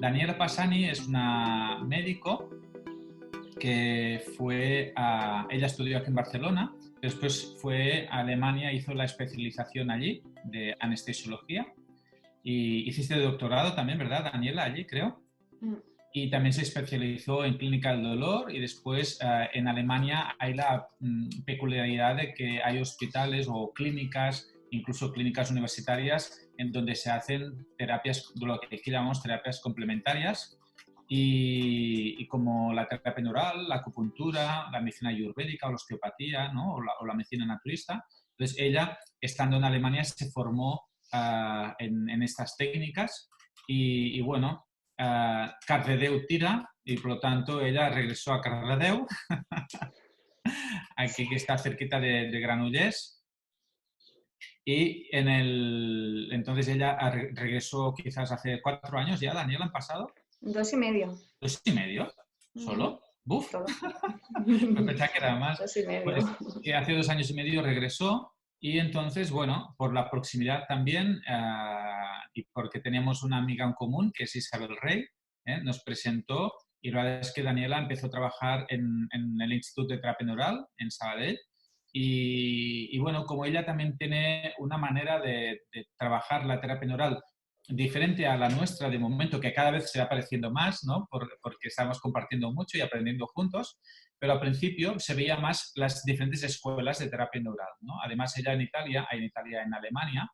Daniela Passani es una médico que ella estudió aquí en Barcelona, después fue a Alemania, hizo la especialización allí de anestesiología y hiciste doctorado también, ¿verdad, Daniela? Allí, creo. Y también se especializó en clínica del dolor y después en Alemania hay la peculiaridad de que hay hospitales o clínicas, incluso clínicas universitarias, en donde se hacen terapias, lo que aquí llamamos terapias complementarias, y como la terapia neural, la acupuntura, la medicina ayurvédica o la osteopatía, ¿no? o la medicina naturista. Entonces ella, estando en Alemania, se formó en estas técnicas y bueno, Cardedeu tira y por lo tanto ella regresó a Cardedeu, aquí que está cerquita de Granollers. Y entonces ella regresó quizás hace 4 años ya, Daniela, ¿han pasado? 2 y medio. 2 y medio, ¿solo? ¡Buf! Me pensaba que era más. 2 y medio. Pues que hace 2 años y medio regresó y entonces, bueno, por la proximidad también y porque teníamos una amiga en común que es Isabel Rey, nos presentó y la verdad es que Daniela empezó a trabajar en el Instituto de Terapia Neural en Sabadell y bueno, como ella también tiene una manera de trabajar la terapia neural diferente a la nuestra de momento, que cada vez se va pareciendo más, ¿no? Porque estamos compartiendo mucho y aprendiendo juntos, pero al principio se veía más las diferentes escuelas de terapia neural, ¿no? Además, ella en Italia, en Alemania,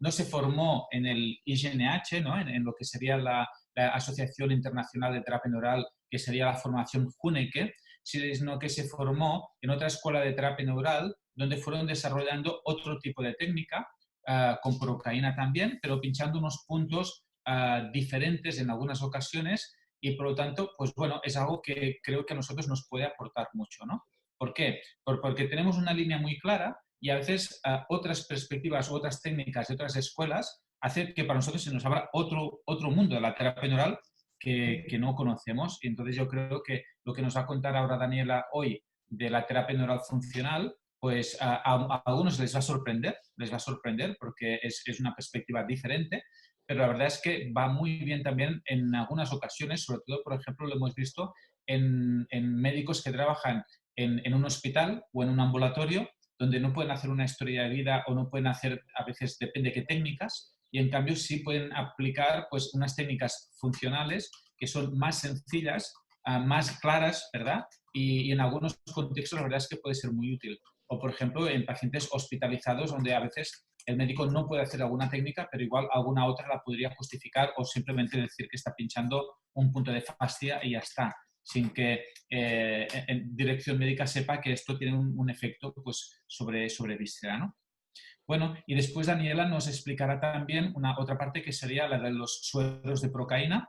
no se formó en el IGNH, ¿no? En lo que sería la Asociación Internacional de Terapia Neural, que sería la formación Huneke, sino que se formó en otra escuela de terapia neural donde fueron desarrollando otro tipo de técnica, con procaína también, pero pinchando unos puntos diferentes en algunas ocasiones y por lo tanto, pues bueno, es algo que creo que a nosotros nos puede aportar mucho, ¿no? ¿Por qué? Porque tenemos una línea muy clara y a veces otras perspectivas u otras técnicas de otras escuelas hacen que para nosotros se nos abra otro mundo de la terapia neural que no conocemos. Y entonces yo creo que lo que nos va a contar ahora Daniela hoy de la terapia neural funcional, pues a algunos les va a sorprender porque es una perspectiva diferente, pero la verdad es que va muy bien también en algunas ocasiones, sobre todo, por ejemplo, lo hemos visto en médicos que trabajan en un hospital o en un ambulatorio donde no pueden hacer una historia de vida o no pueden hacer, a veces depende de qué técnicas, y en cambio sí pueden aplicar pues unas técnicas funcionales que son más sencillas, más claras, ¿verdad? Y en algunos contextos la verdad es que puede ser muy útil. O, por ejemplo, en pacientes hospitalizados donde a veces el médico no puede hacer alguna técnica, pero igual alguna otra la podría justificar o simplemente decir que está pinchando un punto de fascia y ya está, sin que en dirección médica sepa que esto tiene un efecto pues, sobre víscera, ¿no? Bueno, y después Daniela nos explicará también una otra parte que sería la de los sueros de procaína,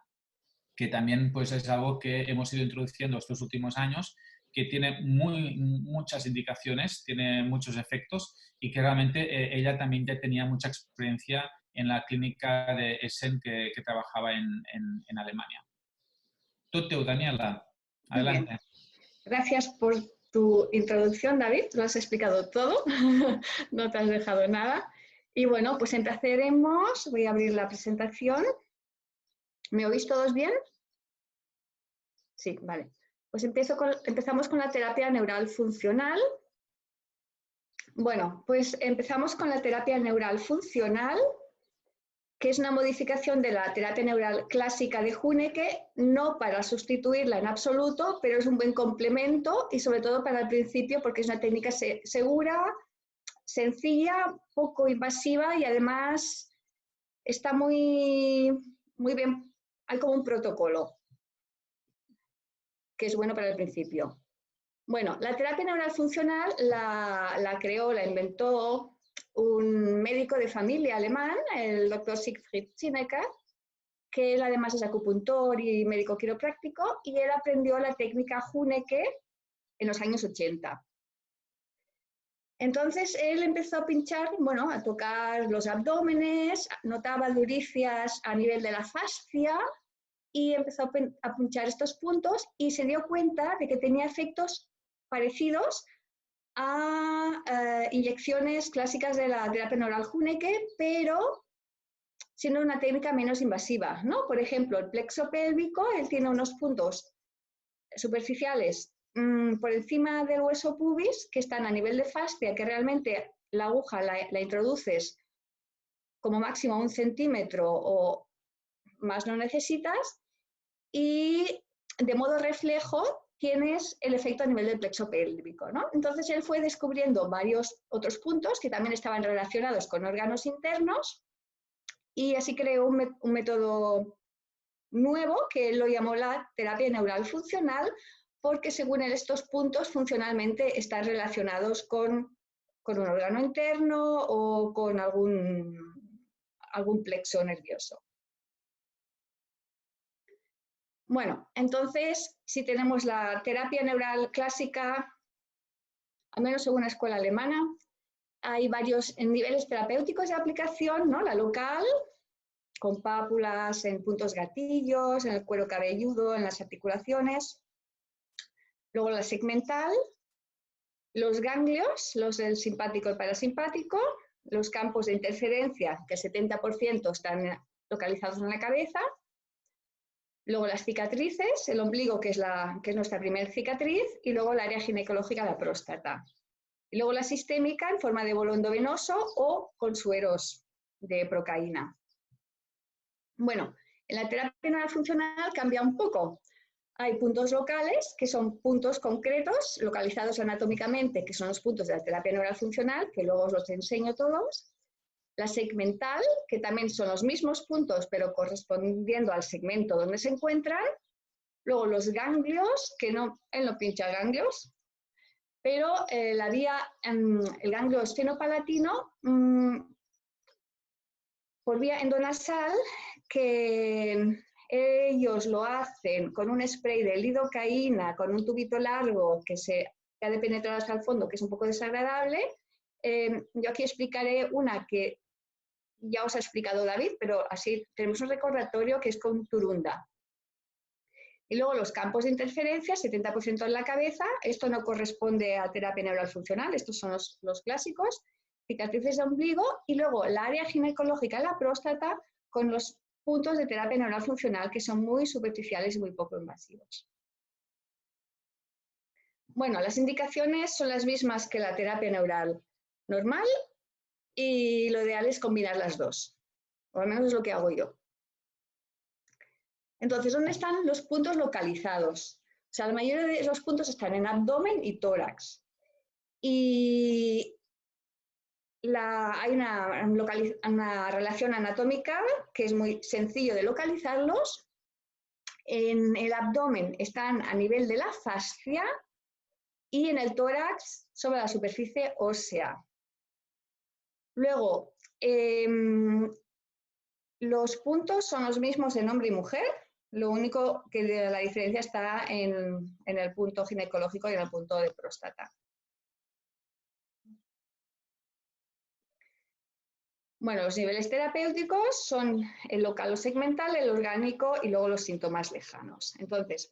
que también pues, es algo que hemos ido introduciendo estos últimos años, que tiene muchas indicaciones, tiene muchos efectos y que realmente ella también ya tenía mucha experiencia en la clínica de Essen que trabajaba en Alemania. Tuteu, Daniela, Muy bien. adelante. Gracias por tu introducción, David. Lo has explicado todo. No te has dejado nada. Y bueno, pues empezaremos. Voy a abrir la presentación. ¿Me oís todos bien? Sí, vale. Pues empezamos con la terapia neural funcional. Bueno, pues empezamos con la terapia neural funcional, que es una modificación de la terapia neural clásica de Huneke, no para sustituirla en absoluto, pero es un buen complemento y sobre todo para el principio porque es una técnica segura, sencilla, poco invasiva y además está muy bien, hay como un protocolo que es bueno para el principio. Bueno, la terapia neural funcional la creó, la inventó un médico de familia alemán, el doctor Siegfried Zinecker, que él además es acupuntor y médico quiropráctico, y él aprendió la técnica Huneke en los años 80. Entonces él empezó a pinchar, bueno, a tocar los abdómenes, notaba duricias a nivel de la fascia y empezó a pinchar estos puntos y se dio cuenta de que tenía efectos parecidos a inyecciones clásicas de la terapia neural Huneke, pero siendo una técnica menos invasiva, ¿no? Por ejemplo, el plexo pélvico, él tiene unos puntos superficiales por encima del hueso pubis que están a nivel de fascia, que realmente la aguja la introduces como máximo 1 centímetro o más no necesitas, y de modo reflejo tienes el efecto a nivel del plexo pélvico, ¿no? Entonces él fue descubriendo varios otros puntos que también estaban relacionados con órganos internos y así creó un método nuevo que él lo llamó la terapia neural funcional, porque según él estos puntos funcionalmente están relacionados con un órgano interno o con algún plexo nervioso. Bueno, entonces, si tenemos la terapia neural clásica, al menos según la escuela alemana, hay varios niveles terapéuticos de aplicación, ¿no? La local, con pápulas en puntos gatillos, en el cuero cabelludo, en las articulaciones. Luego la segmental, los ganglios, los del simpático y parasimpático, los campos de interferencia, que el 70% están localizados en la cabeza. Luego las cicatrices, el ombligo, que es nuestra primera cicatriz, y luego el área ginecológica, la próstata. Y luego la sistémica en forma de bolo endovenoso o con sueros de procaína. Bueno, en la terapia neural funcional cambia un poco. Hay puntos locales, que son puntos concretos, localizados anatómicamente, que son los puntos de la terapia neural funcional, que luego os los enseño todos. La segmental, que también son los mismos puntos, pero correspondiendo al segmento donde se encuentran. Luego los ganglios, que no, él no pincha ganglios, pero el ganglio esfenopalatino por vía endonasal, que ellos lo hacen con un spray de lidocaína, con un tubito largo que ha de penetrar hasta el fondo, que es un poco desagradable. Yo aquí explicaré una que ya os ha explicado David, pero así tenemos un recordatorio que es con Turunda. Y luego los campos de interferencia, 70% en la cabeza, esto no corresponde a terapia neural funcional, estos son los clásicos, cicatrices de ombligo, y luego la área ginecológica en la próstata con los puntos de terapia neural funcional que son muy superficiales y muy poco invasivos. Bueno, las indicaciones son las mismas que la terapia neural normal y lo ideal es combinar las dos, o al menos es lo que hago yo. Entonces, ¿dónde están los puntos localizados? O sea, la mayoría de los puntos están en abdomen y tórax. Y hay una relación anatómica que es muy sencillo de localizarlos. En el abdomen están a nivel de la fascia y en el tórax sobre la superficie ósea. Luego, los puntos son los mismos en hombre y mujer, lo único que la diferencia está en el punto ginecológico y en el punto de próstata. Bueno, los niveles terapéuticos son el local o segmental, el orgánico y luego los síntomas lejanos. Entonces,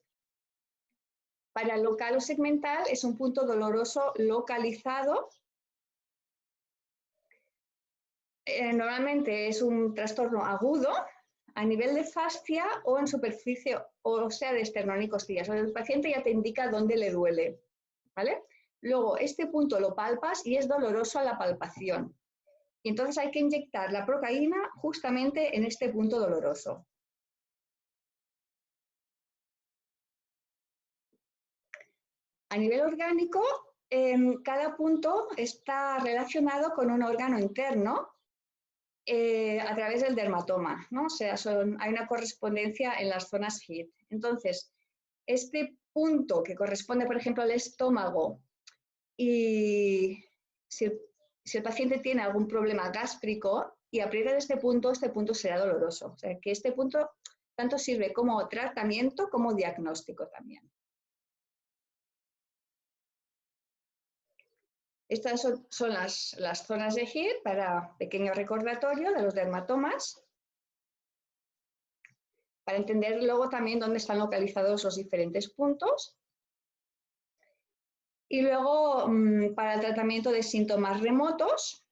para el local o segmental es un punto doloroso localizado. Normalmente es un trastorno agudo a nivel de fascia o en superficie ósea de esternón y costillas. O el paciente ya te indica dónde le duele, ¿vale? Luego, este punto lo palpas y es doloroso a la palpación. Y entonces hay que inyectar la procaína justamente en este punto doloroso. A nivel orgánico, cada punto está relacionado con un órgano interno a través del dermatoma, ¿no? O sea, hay una correspondencia en las zonas HIT. Entonces, este punto que corresponde, por ejemplo, al estómago, y si el paciente tiene algún problema gástrico y aprieta este punto será doloroso. O sea, que este punto tanto sirve como tratamiento como diagnóstico también. Estas son las zonas de HIT para pequeño recordatorio de los dermatomas, para entender luego también dónde están localizados los diferentes puntos. Y luego, para el tratamiento de síntomas remotos,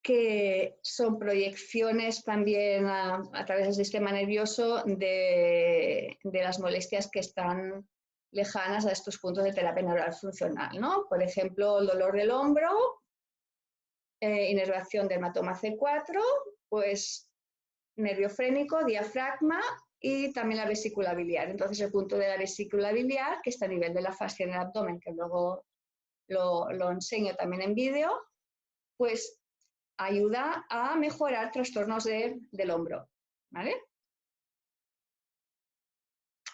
que son proyecciones también a través del sistema nervioso de las molestias que están lejanas a estos puntos de terapia neural funcional, ¿no? Por ejemplo, el dolor del hombro, inervación del hematoma C4, pues nervio frénico, diafragma y también la vesícula biliar. Entonces, el punto de la vesícula biliar, que está a nivel de la fascia en el abdomen, que luego lo enseño también en vídeo, pues ayuda a mejorar trastornos del hombro, ¿vale?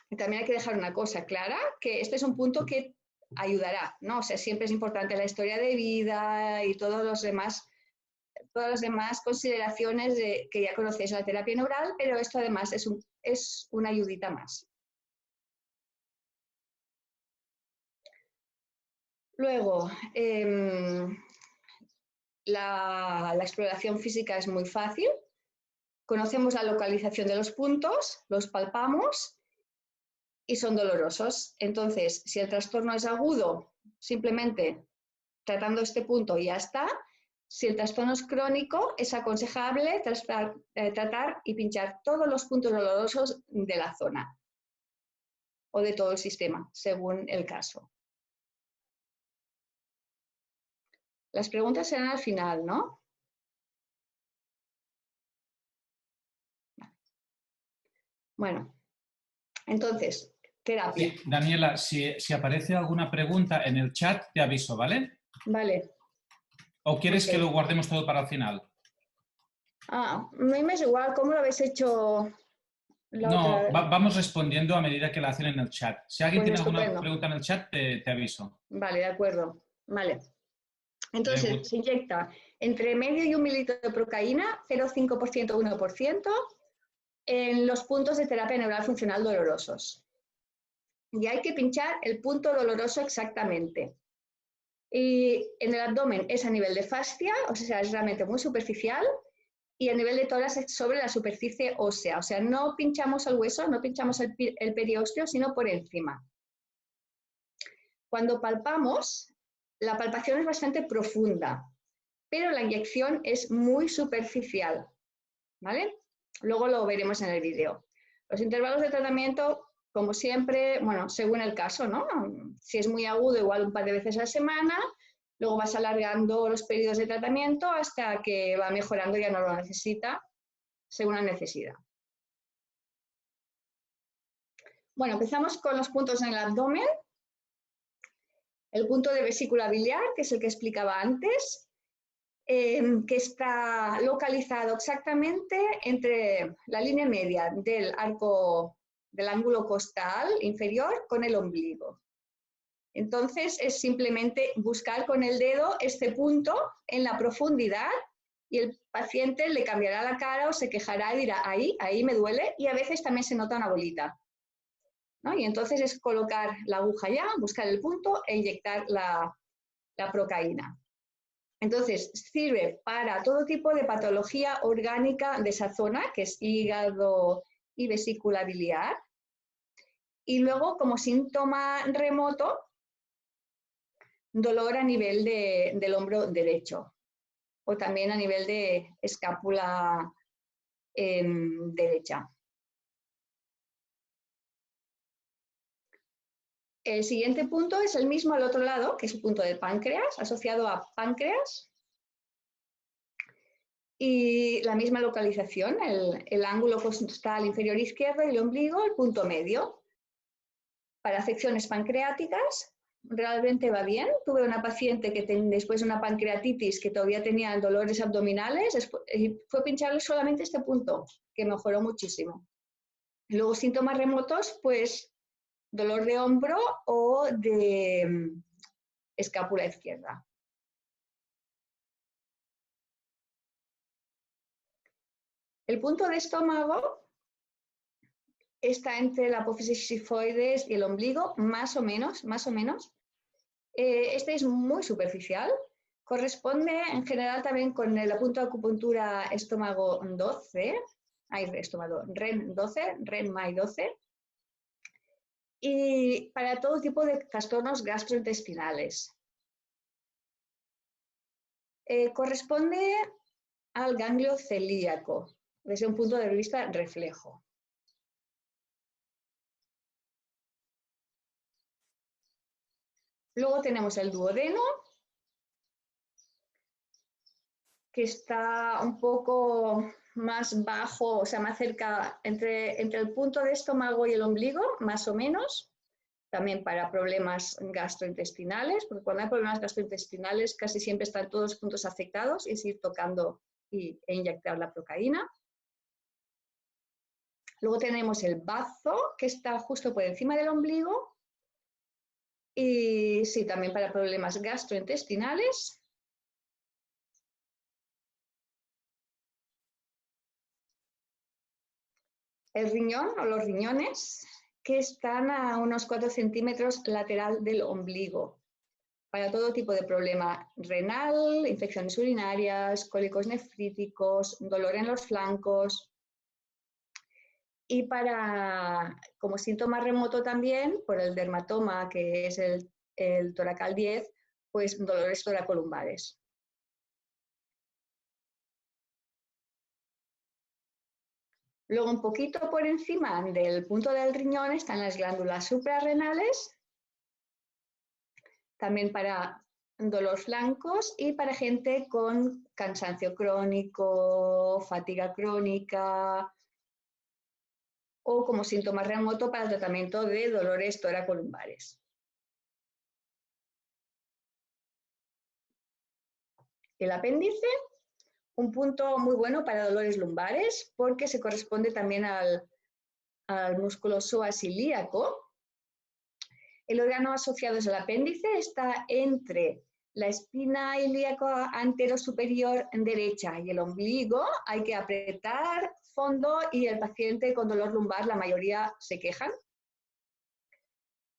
Y también hay que dejar una cosa clara, que este es un punto que ayudará, ¿no? O sea, siempre es importante la historia de vida y todas las demás consideraciones que ya conocéis en la terapia neural, pero esto además es una ayudita más. Luego, la exploración física es muy fácil. Conocemos la localización de los puntos, los palpamos y son dolorosos. Entonces, si el trastorno es agudo, simplemente tratando este punto ya está. Si el trastorno es crónico, es aconsejable tratar y pinchar todos los puntos dolorosos de la zona o de todo el sistema, según el caso. Las preguntas serán al final, ¿no? Bueno, entonces, terapia. Sí, Daniela, si aparece alguna pregunta en el chat, te aviso, ¿vale? Vale. ¿O quieres Okay. que lo guardemos todo para el final? A mí me es igual, ¿cómo lo habéis hecho la No, otra? vamos respondiendo a medida que la hacen en el chat. Si alguien Pues tiene alguna estupendo. pregunta en el chat, te aviso. Vale, de acuerdo. Vale. Entonces, Good. se inyecta entre medio y 1 mililitro de procaína, 0,5%, 1%, en los puntos de terapia neural funcional dolorosos. Y hay que pinchar el punto doloroso exactamente. Y en el abdomen es a nivel de fascia, o sea, es realmente muy superficial, y a nivel de tórax es sobre la superficie ósea. O sea, no pinchamos el hueso, no pinchamos el periósteo, sino por encima. Cuando palpamos, la palpación es bastante profunda, pero la inyección es muy superficial, ¿vale? Luego lo veremos en el vídeo. Los intervalos de tratamiento, como siempre, bueno, según el caso, ¿no? Si es muy agudo, igual un par de veces a la semana, luego vas alargando los periodos de tratamiento hasta que va mejorando y ya no lo necesita, según la necesidad. Bueno, empezamos con los puntos en el abdomen. El punto de vesícula biliar, que es el que explicaba antes, que está localizado exactamente entre la línea media del arco del ángulo costal inferior con el ombligo. Entonces es simplemente buscar con el dedo este punto en la profundidad y el paciente le cambiará la cara o se quejará y dirá, ahí me duele, y a veces también se nota una bolita, ¿no? Y entonces es colocar la aguja ya, buscar el punto e inyectar la procaína. Entonces, sirve para todo tipo de patología orgánica de esa zona, que es hígado y vesícula biliar. Y luego, como síntoma remoto, dolor a nivel del hombro derecho o también a nivel de escápula derecha. El siguiente punto es el mismo al otro lado, que es el punto del páncreas, asociado a páncreas. Y la misma localización, el ángulo costal inferior izquierdo y el ombligo, el punto medio. Para afecciones pancreáticas, realmente va bien. Tuve una paciente que después de una pancreatitis que todavía tenía dolores abdominales, y fue pincharle solamente este punto, que mejoró muchísimo. Luego síntomas remotos, pues dolor de hombro o de escápula izquierda. El punto de estómago está entre la apófisis sifoides y el ombligo, más o menos, más o menos. Este es muy superficial. Corresponde en general también con el punto de acupuntura estómago 12, estómago, REN 12, REN-MAI 12, y para todo tipo de trastornos gastrointestinales. Corresponde al ganglio celíaco, desde un punto de vista reflejo. Luego tenemos el duodeno, que está un poco más bajo, o sea, más cerca entre el punto de estómago y el ombligo, más o menos. También para problemas gastrointestinales, porque cuando hay problemas gastrointestinales casi siempre están todos los puntos afectados y es ir tocando e inyectar la procaína. Luego tenemos el bazo, que está justo por encima del ombligo. Y sí, también para problemas gastrointestinales. El riñón o los riñones, que están a unos 4 centímetros lateral del ombligo, para todo tipo de problema renal, infecciones urinarias, cólicos nefríticos, dolor en los flancos. Y como síntoma remoto también, por el dermatoma, que es el toracal 10, pues dolores toracolumbares. Luego, un poquito por encima del punto del riñón están las glándulas suprarrenales, también para dolor flancos y para gente con cansancio crónico, fatiga crónica o como síntoma remoto para el tratamiento de dolores toracolumbares. El apéndice, un punto muy bueno para dolores lumbares porque se corresponde también al músculo psoas ilíaco. El órgano asociado es el apéndice, está entre la espina ilíaca anterosuperior derecha y el ombligo. Hay que apretar fondo y el paciente con dolor lumbar, la mayoría se quejan.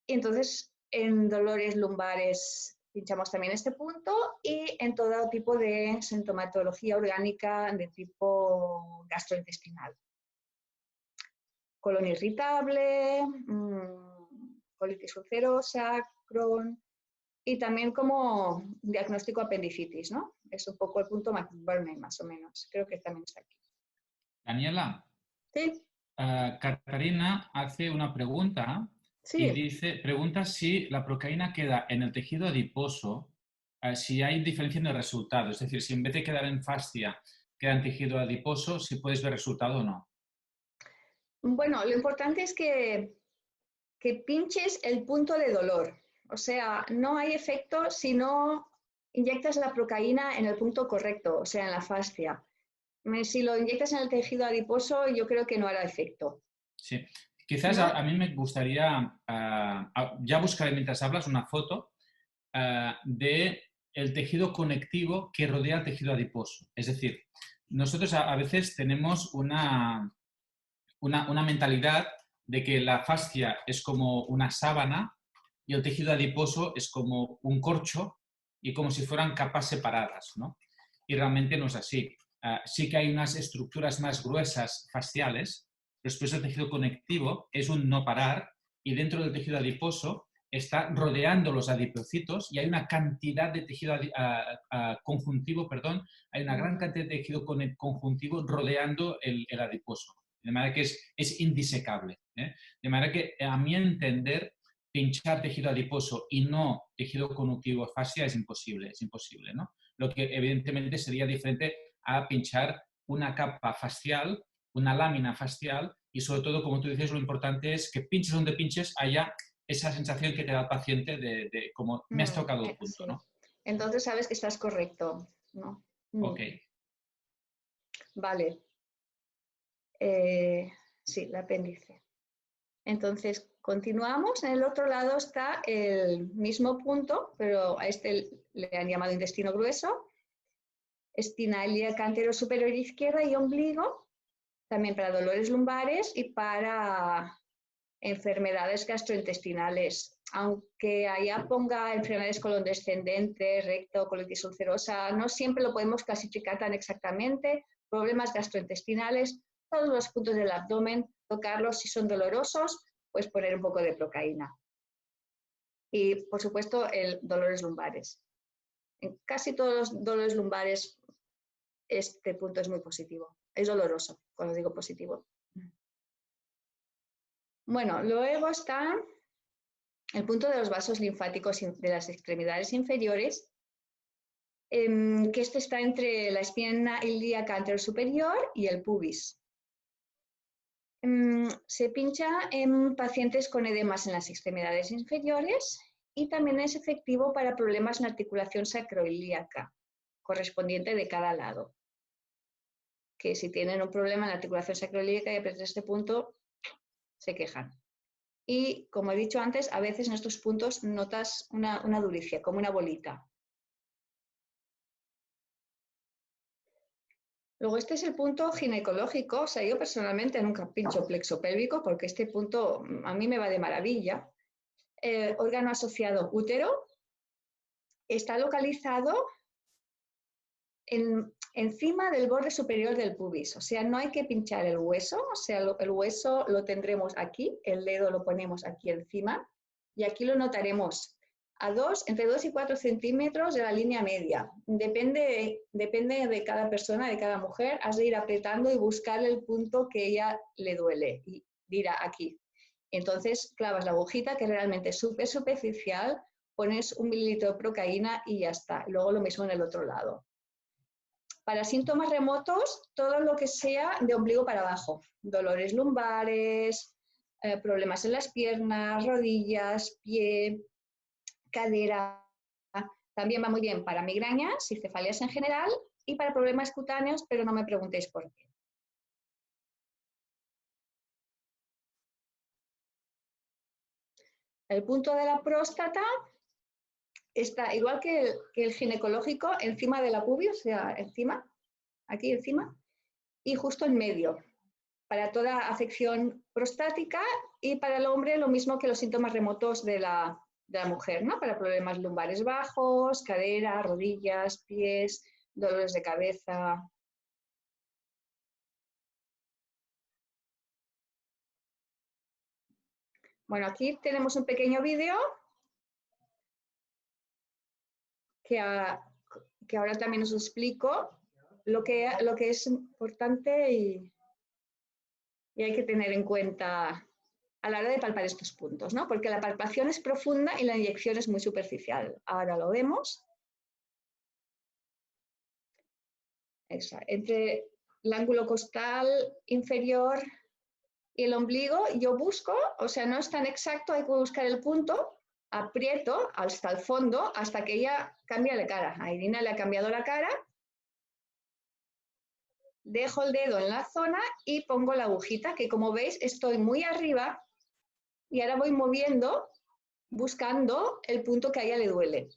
Y entonces, en dolores lumbares pinchamos también este punto y en todo tipo de sintomatología orgánica de tipo gastrointestinal. Colon irritable, colitis ulcerosa, Crohn, y también como diagnóstico apendicitis, ¿no? Es un poco el punto McBurney, más o menos. Creo que también está aquí. Daniela, Sí. Catarina hace una pregunta Sí. y pregunta si la procaína queda en el tejido adiposo, si hay diferencia en el resultado. Es decir, si en vez de quedar en fascia queda en tejido adiposo, si puedes ver resultado o no. Bueno, lo importante es que pinches el punto de dolor. O sea, no hay efecto si no inyectas la procaína en el punto correcto, o sea, en la fascia. Si lo inyectas en el tejido adiposo, yo creo que no hará efecto. Sí. Quizás ¿No? a mí me gustaría, ya buscaré mientras hablas una foto de el tejido conectivo que rodea el tejido adiposo. Es decir, nosotros a veces tenemos una mentalidad de que la fascia es como una sábana y el tejido adiposo es como un corcho y como si fueran capas separadas, ¿no? Y realmente no es así. Sí que hay unas estructuras más gruesas fasciales, después el tejido conectivo es un no parar y dentro del tejido adiposo está rodeando los adipocitos y hay una cantidad de tejido conjuntivo, hay una gran cantidad de tejido conjuntivo rodeando el adiposo. De manera que es indisecable. De manera que, a mi entender, pinchar tejido adiposo y no tejido conjuntivo fascia es imposible, ¿no? Lo que evidentemente sería diferente a pinchar una capa fascial, una lámina fascial y sobre todo, como tú dices, lo importante es que pinches donde pinches haya esa sensación que te da el paciente de como me has tocado el punto, sí. ¿no? Entonces sabes que estás correcto, ¿no? Ok. Vale. Sí, el apéndice. Entonces, continuamos. En el otro lado está el mismo punto, pero a este le han llamado intestino grueso, espina ilíaca anterosuperior izquierda y ombligo, también para dolores lumbares y para enfermedades gastrointestinales. Aunque allá ponga enfermedades colon descendente, recto, colitis ulcerosa, no siempre lo podemos clasificar tan exactamente. Problemas gastrointestinales, todos los puntos del abdomen, tocarlos si son dolorosos, pues poner un poco de procaína. Y, por supuesto, el dolores lumbares. En casi todos los dolores lumbares este punto es muy positivo. Es doloroso cuando digo positivo. Bueno, luego está el punto de los vasos linfáticos de las extremidades inferiores, que este está entre la espina ilíaca anterior superior y el pubis. Se pincha en pacientes con edemas en las extremidades inferiores y también es efectivo para problemas en la articulación sacroilíaca, correspondiente de cada lado. Que si tienen un problema en la articulación sacroilíaca y aprietan este punto, se quejan. Y, como he dicho antes, a veces en estos puntos notas una duricia, como una bolita. Luego, este es el punto ginecológico. O sea, yo personalmente nunca pincho plexo pélvico porque este punto a mí me va de maravilla. Órgano asociado útero. Está localizado encima del borde superior del pubis. O sea, no hay que pinchar el hueso. O sea, el hueso lo tendremos aquí, el dedo lo ponemos aquí encima y aquí lo notaremos a entre 2 y 4 centímetros de la línea media. Depende de cada persona, de cada mujer. Has de ir apretando y buscar el punto que ella le duele. Y dirá aquí. Entonces clavas la agujita, que realmente es súper superficial, pones 1 mililitro de procaína y ya está. Luego lo mismo en el otro lado. Para síntomas remotos, todo lo que sea de ombligo para abajo. Dolores lumbares, problemas en las piernas, rodillas, pie, cadera. También va muy bien para migrañas y cefaleas en general y para problemas cutáneos, pero no me preguntéis por qué. El punto de la próstata está igual que el ginecológico, encima de la pubis, o sea, encima, aquí encima, y justo en medio, para toda afección prostática, y para el hombre lo mismo que los síntomas remotos de la mujer, ¿no? Para problemas lumbares bajos, cadera, rodillas, pies, dolores de cabeza. Bueno, aquí tenemos un pequeño vídeo que ahora también os explico lo que es importante y hay que tener en cuenta a la hora de palpar estos puntos, ¿no? Porque la palpación es profunda y la inyección es muy superficial. Ahora lo vemos. Entre el ángulo costal inferior y el ombligo, yo busco, o sea, no es tan exacto, hay que buscar el punto, aprieto hasta el fondo, hasta que ella cambia de cara. A Irina le ha cambiado la cara. Dejo el dedo en la zona y pongo la agujita, que como veis estoy muy arriba y ahora voy moviendo, buscando el punto que a ella le duele.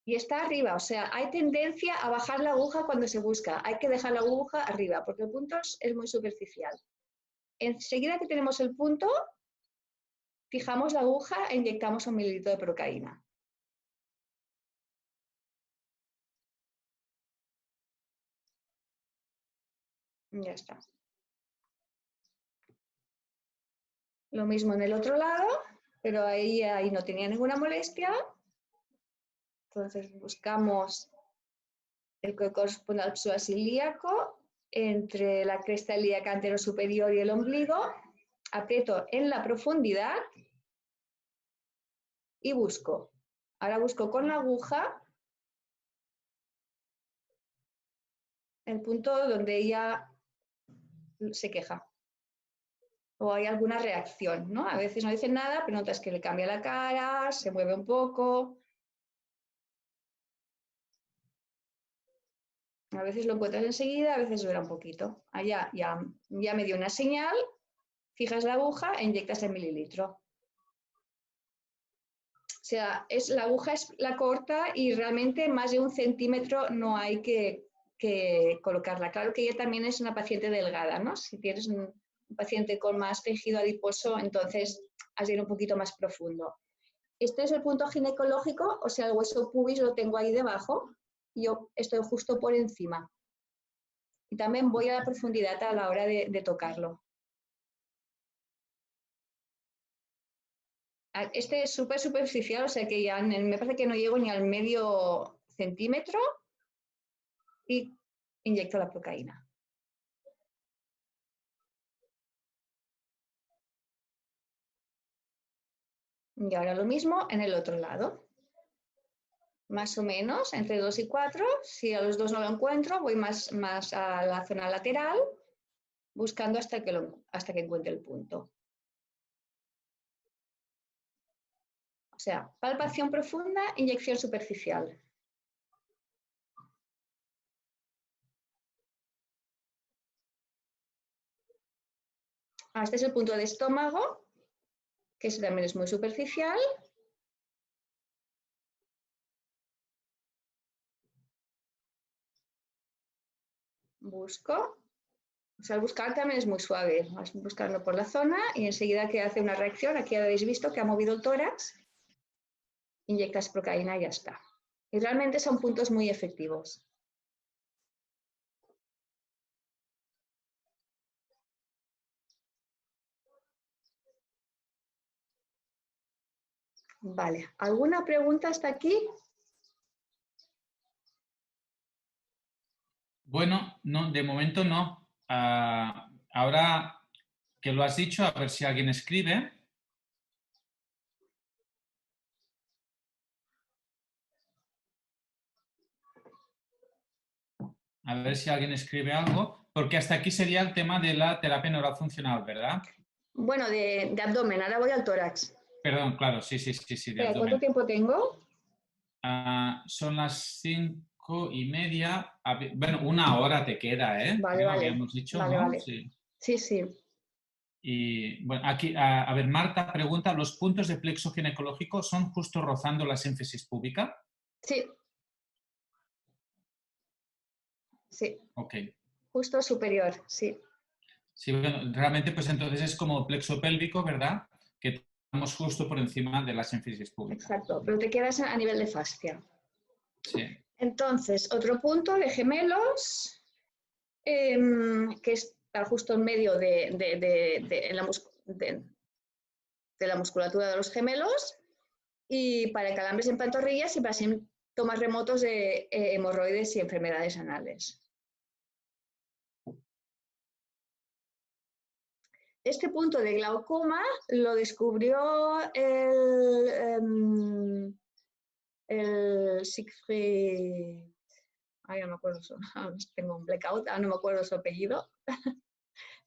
Y está arriba, o sea, hay tendencia a bajar la aguja cuando se busca. Hay que dejar la aguja arriba, porque el punto es muy superficial. Enseguida que tenemos el punto, fijamos la aguja e inyectamos 1 mililitro de procaína. Ya está. Lo mismo en el otro lado, pero ahí no tenía ninguna molestia. Entonces buscamos el que corresponde al psoas ilíaco, entre la cresta ilíaca anterior superior y el ombligo. Aprieto en la profundidad y busco. Ahora busco con la aguja el punto donde ella se queja o hay alguna reacción, ¿no? A veces no dice nada, pero notas que le cambia la cara, se mueve un poco. A veces lo encuentras enseguida, a veces dura un poquito. Allá ya me dio una señal, fijas la aguja e inyectas el mililitro. O sea, la aguja es la corta y realmente más de 1 centímetro no hay que colocarla. Claro que ella también es una paciente delgada, ¿no? Si tienes un paciente con más tejido adiposo, entonces has de ir un poquito más profundo. Este es el punto ginecológico, o sea, el hueso pubis lo tengo ahí debajo y yo estoy justo por encima. Y también voy a la profundidad a la hora de tocarlo. Este es súper superficial, o sea que ya me parece que no llego ni al medio centímetro. Y inyecto la procaína. Y ahora lo mismo en el otro lado. Más o menos entre 2 y 4. Si a los 2 no lo encuentro, voy más a la zona lateral, buscando hasta que encuentre el punto. O sea, palpación profunda, inyección superficial. Este es el punto de estómago, que ese también es muy superficial. Busco. O sea, al buscar también es muy suave. Vas buscando por la zona y enseguida que hace una reacción, aquí habéis visto que ha movido el tórax, inyectas procaína y ya está. Y realmente son puntos muy efectivos. Vale, ¿alguna pregunta hasta aquí? Bueno, no, de momento no. Ahora que lo has dicho, a ver si alguien escribe. A ver si alguien escribe algo, porque hasta aquí sería el tema de la terapia neural funcional, ¿verdad? Bueno, de abdomen, ahora voy al tórax. Perdón, claro, sí, de Espera, abdomen. ¿cuánto tiempo tengo? Son las 5:30. Bueno, 1 hora te queda, ¿eh? Vale, Creo, vale. habíamos dicho, Vale, ¿no? vale. Sí. Sí, sí. Y bueno, aquí, a ver, Marta pregunta, ¿los puntos de plexo ginecológico son justo rozando la sínfisis púbica? Sí. Sí. Ok. Justo superior, sí. Sí, bueno, realmente pues entonces es como plexo pélvico, ¿verdad? Que estamos justo por encima de la sínfisis púbica. Exacto, pero te quedas a nivel de fascia. Sí. Entonces, otro punto de gemelos, que está justo en medio de la musculatura de los gemelos, y para calambres en pantorrillas y para síntomas remotos de hemorroides y enfermedades anales. Este punto de glaucoma lo descubrió el Siegfried, no me acuerdo, tengo un blackout, no me acuerdo su apellido,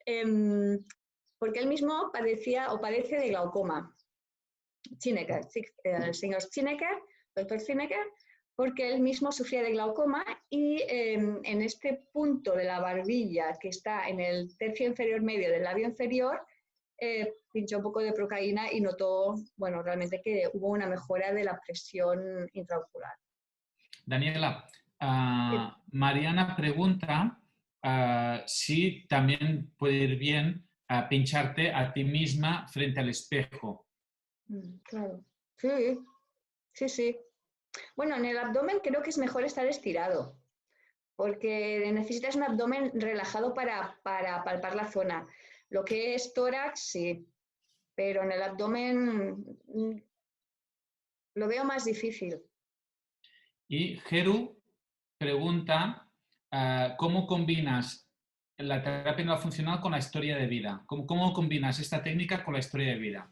porque él mismo padecía o padece de glaucoma. Zinecker, el señor Zinecker, doctor Zinecker, porque él mismo sufría de glaucoma y en este punto de la barbilla que está en el tercio inferior medio del labio inferior, pinchó un poco de procaína y notó, bueno, realmente que hubo una mejora de la presión intraocular. Daniela, Mariana pregunta si también puede ir bien pincharte a ti misma frente al espejo. Claro, sí, sí, sí. Bueno, en el abdomen creo que es mejor estar estirado, porque necesitas un abdomen relajado para palpar la zona. Lo que es tórax, sí, pero en el abdomen lo veo más difícil. Y Geru pregunta cómo combinas la terapia no funcional con la historia de vida. ¿Cómo combinas esta técnica con la historia de vida?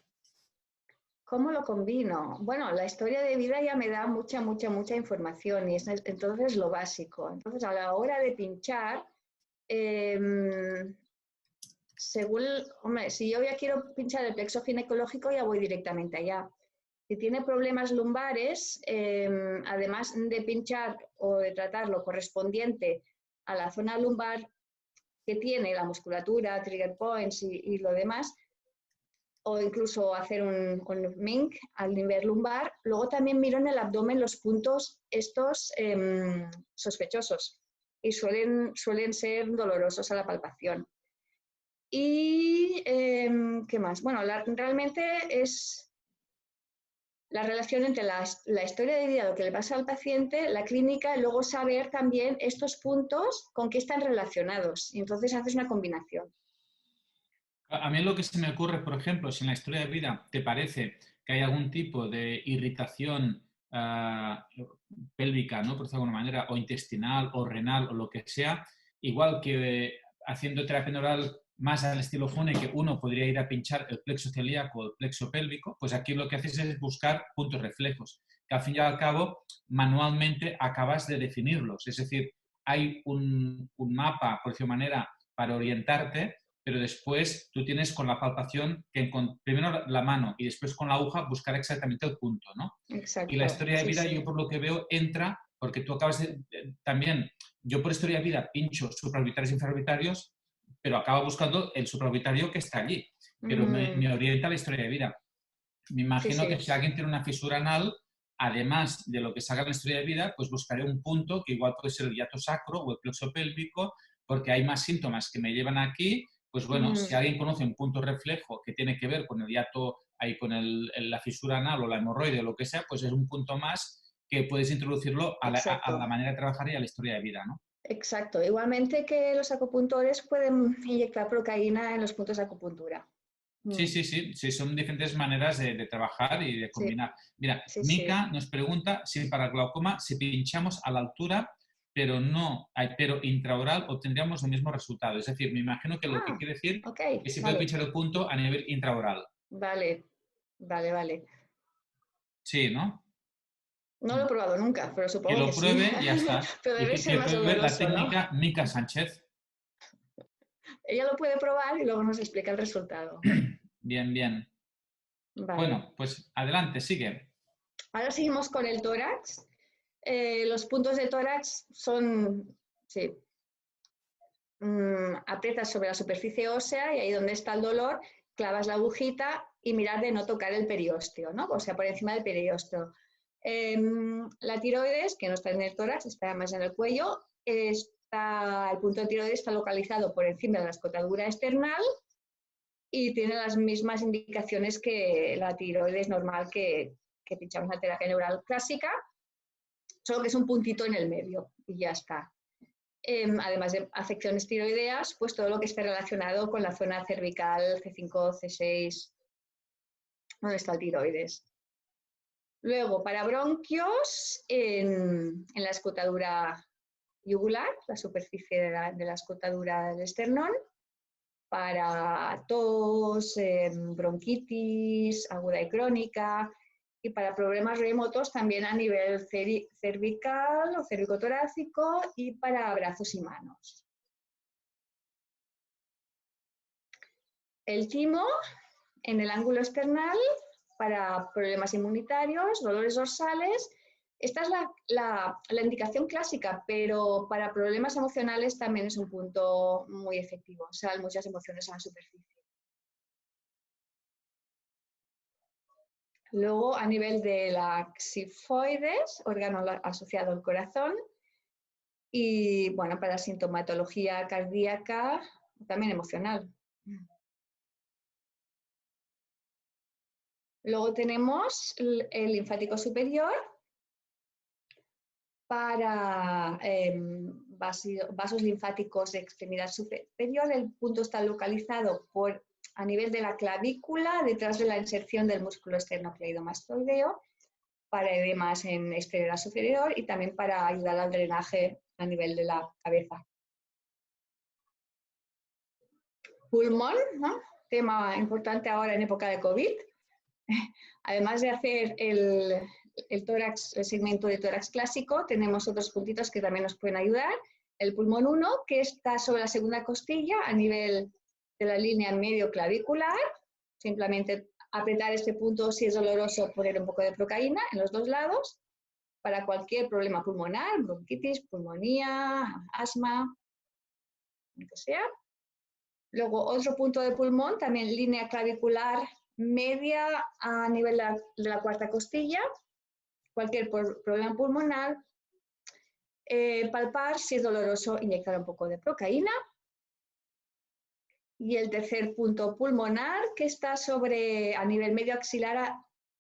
¿Cómo lo combino? Bueno, la historia de vida ya me da mucha información y es entonces lo básico. Entonces, a la hora de pinchar, según, hombre, si yo ya quiero pinchar el plexo ginecológico, ya voy directamente allá. Si tiene problemas lumbares, además de pinchar o de tratar lo correspondiente a la zona lumbar que tiene la musculatura, trigger points y lo demás, o incluso hacer un MINC al nivel lumbar, luego también miro en el abdomen los puntos estos sospechosos y suelen ser dolorosos a la palpación. Y, ¿qué más? Bueno, realmente es la relación entre la historia de vida, lo que le pasa al paciente, la clínica, y luego saber también estos puntos con qué están relacionados. Y entonces haces una combinación. A mí lo que se me ocurre, por ejemplo, si en la historia de vida te parece que hay algún tipo de irritación pélvica, ¿no? Por decirlo de alguna manera, o intestinal, o renal, o lo que sea, igual que haciendo terapia neural más al estilo Funeke, uno podría ir a pinchar el plexo celíaco o el plexo pélvico, pues aquí lo que haces es buscar puntos reflejos, que al fin y al cabo manualmente acabas de definirlos. Es decir, hay un mapa, por decirlo de manera, para orientarte, pero después tú tienes con la palpación que primero la mano y después con la aguja buscar exactamente el punto, ¿no? Exacto. Y la historia de Sí, vida, sí. yo por lo que veo, entra porque tú acabas también, yo por historia de vida pincho supraorbitarios y infraorbitarios, pero acabo buscando el supraorbitario que está allí, pero me orienta a la historia de vida. Me Sí, imagino que sí. si alguien tiene una fisura anal, además de lo que salga en la historia de vida, pues buscaré un punto que igual puede ser el hiato sacro o el plexo pélvico, porque hay más síntomas que me llevan aquí. Pues bueno, si alguien conoce un punto reflejo que tiene que ver con el hiato, ahí con la fisura anal o la hemorroide o lo que sea, pues es un punto más que puedes introducirlo a la manera de trabajar y a la historia de vida, ¿no? Exacto. Igualmente que los acupuntores pueden inyectar procaína en los puntos de acupuntura. Sí, sí, sí, sí, son diferentes maneras de trabajar y de Sí, combinar. Mira, sí, sí. Mika nos pregunta si para glaucoma, si pinchamos a la altura, pero intraoral, obtendríamos el mismo resultado. Es decir, me imagino que lo que Ah, quiere decir ok, es si puede vale, pinchar el punto a nivel intraoral. vale, vale, vale. Sí, ¿no? No lo he probado nunca, pero Que supongo que lo sí. pruebe y ya está. Pero Y debe que ser más pruebe la doloroso, ¿no? técnica Mika Sánchez. Ella lo puede probar y luego nos explica el resultado. Bien, bien. Vale. Bueno, pues adelante, sigue. Ahora seguimos con el tórax. Los puntos de tórax son, sí, aprietas sobre la superficie ósea y ahí donde está el dolor, clavas la agujita y mirar de no tocar el periósteo, ¿no? O sea, por encima del periósteo. La tiroides, que no está en el tórax, está más en el cuello, el punto de tiroides está localizado por encima de la escotadura external y tiene las mismas indicaciones que la tiroides normal que pinchamos en la terapia neural clásica, solo que es un puntito en el medio y ya está. Además de afecciones tiroideas, pues todo lo que esté relacionado con la zona cervical C5, C6, donde está el tiroides. Luego, para bronquios, en la escotadura yugular, la superficie de la escotadura del esternón, para tos, bronquitis aguda y crónica, y para problemas remotos también a nivel cervical o cervicotorácico y para brazos y manos. El timo en el ángulo esternal para problemas inmunitarios, dolores dorsales. Esta es la indicación clásica, pero para problemas emocionales también es un punto muy efectivo. Salen muchas emociones a la superficie. Luego, a nivel de la xifoides, órgano asociado al corazón, y bueno, para sintomatología cardíaca, también emocional. Luego tenemos el linfático superior para vasos linfáticos de extremidad superior. El punto está localizado a nivel de la clavícula, detrás de la inserción del músculo esternocleidomastoideo, para edemas en extremidad superior y también para ayudar al drenaje a nivel de la cabeza. Pulmón, ¿no? Tema importante ahora en época de COVID. Además de hacer el tórax, el segmento de tórax clásico, tenemos otros puntitos que también nos pueden ayudar. El pulmón 1, que está sobre la segunda costilla a nivel de la línea medio clavicular. Simplemente apretar este punto, si es doloroso, poner un poco de procaína en los dos lados para cualquier problema pulmonar, bronquitis, pulmonía, asma, lo que sea. Luego otro punto de pulmón, también línea clavicular media a nivel de la cuarta costilla, cualquier problema pulmonar, palpar, si es doloroso, inyectar un poco de procaína. Y el tercer punto pulmonar, que está a nivel medio axilar,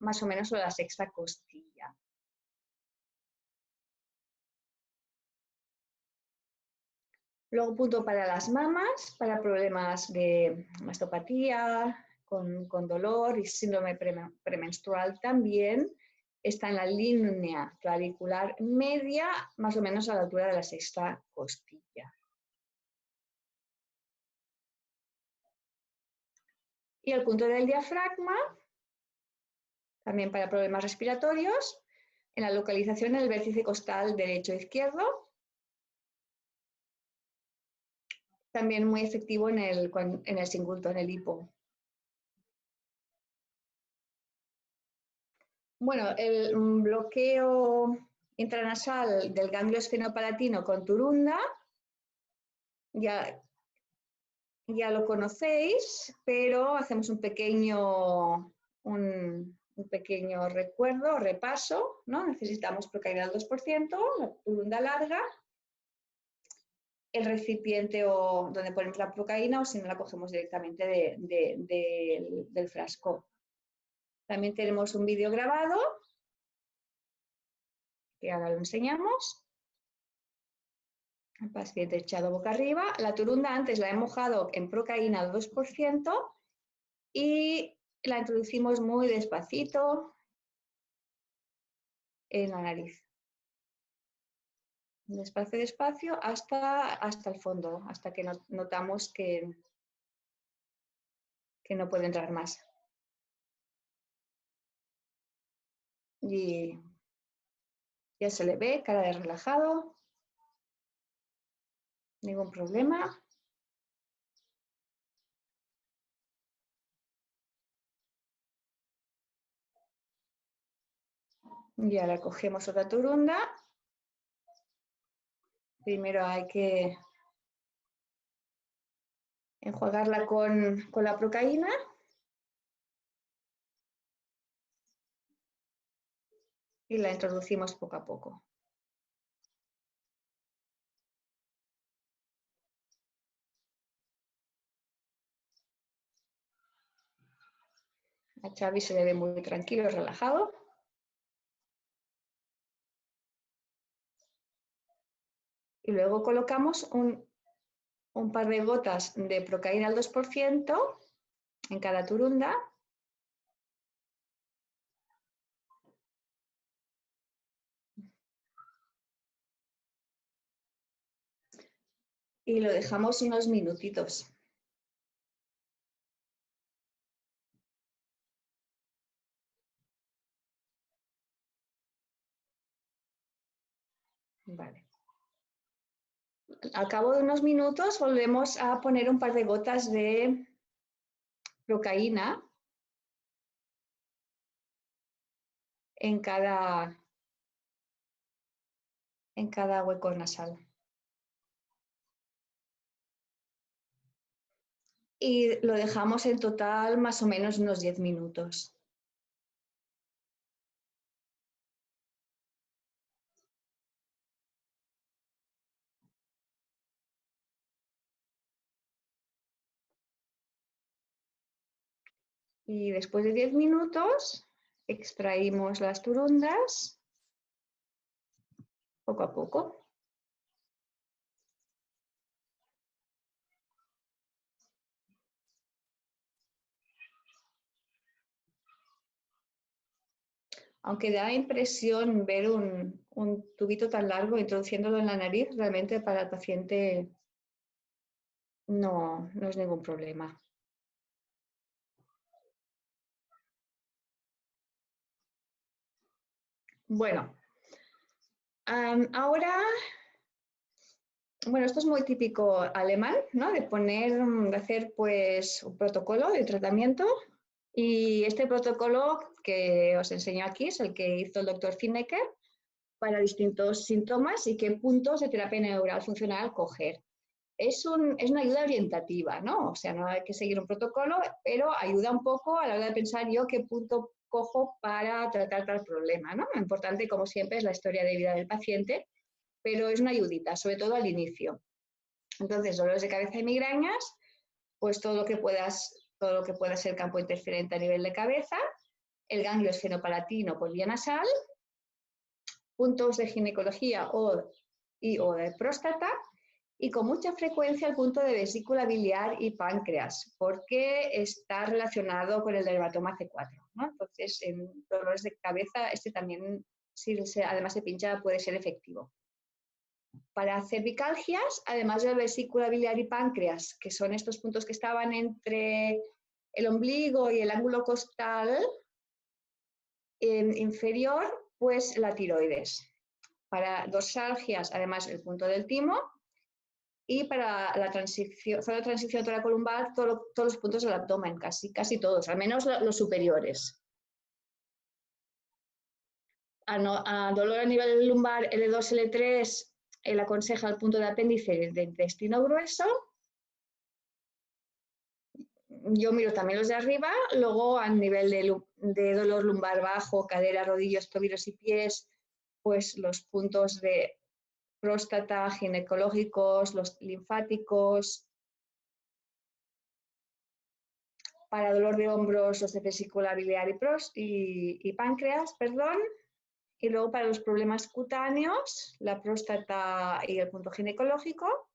más o menos sobre la sexta costilla. Luego punto para las mamas, para problemas de mastopatía, con dolor y síndrome premenstrual también. está en la línea clavicular media, más o menos a la altura de la sexta costilla. Y el punto del diafragma, también para problemas respiratorios, en la localización del vértice costal derecho e izquierdo. También muy efectivo en el singulto, en el hipo. Bueno, el bloqueo intranasal del ganglio esfenopalatino con turunda, ya lo conocéis, pero hacemos un pequeño recuerdo, repaso, ¿no? Necesitamos procaína al 2%, la turunda larga, el recipiente donde ponemos la procaína o si no la cogemos directamente del frasco. También tenemos un vídeo grabado, que ahora lo enseñamos. El paciente echado boca arriba. La turunda antes la he mojado en procaína al 2% y la introducimos muy despacito en la nariz. Despacio, despacio, hasta el fondo, hasta que notamos que no puede entrar más. Y ya se le ve, cara de relajado, ningún problema. Y ahora cogemos otra turunda. Primero hay que enjuagarla con la procaína. Y la introducimos poco a poco. A Xavi se le ve muy tranquilo, relajado. Y luego colocamos un par de gotas de procaína al 2% en cada turunda. Y lo dejamos unos minutitos. Vale. Al cabo de unos minutos volvemos a poner un par de gotas de procaína en cada hueco nasal. Y lo dejamos en total más o menos unos 10 minutos. Y después de 10 minutos extraímos las turundas poco a poco. Aunque da impresión ver un tubito tan largo introduciéndolo en la nariz, realmente para el paciente no es ningún problema. Bueno, ahora, bueno, esto es muy típico alemán, ¿no? De hacer pues un protocolo de tratamiento. Y este protocolo que os enseño aquí es el que hizo el doctor Finnecker para distintos síntomas y qué puntos de terapia neural funcional coger. Es una ayuda orientativa, ¿no? O sea, no hay que seguir un protocolo, pero ayuda un poco a la hora de pensar yo qué punto cojo para tratar tal problema, ¿no? Lo importante, como siempre, es la historia de vida del paciente, pero es una ayudita, sobre todo al inicio. Entonces, dolores de cabeza y migrañas, pues todo lo que pueda ser campo interferente a nivel de cabeza, el ganglio esfenopalatino por vía nasal, puntos de ginecología o de próstata y con mucha frecuencia el punto de vesícula biliar y páncreas, porque está relacionado con el dermatoma C4, ¿no? Entonces, en dolores de cabeza, este también, si además se pincha, puede ser efectivo. Para cervicalgias, además de la vesícula biliar y páncreas, que son estos puntos que estaban entre el ombligo y el ángulo costal inferior, pues la tiroides. Para dorsalgias, además el punto del timo, y para la zona de transición toracolumbar, todos los puntos del abdomen, casi todos, al menos los superiores. A dolor a nivel lumbar L2, L3, él aconseja el punto de apéndice de intestino grueso. Yo miro también los de arriba, luego a nivel de dolor lumbar bajo, cadera, rodillos, tobillos y pies, pues los puntos de próstata, ginecológicos, los linfáticos. Para dolor de hombros, los de vesícula biliar y páncreas, perdón. Y luego para los problemas cutáneos, la próstata y el punto ginecológico.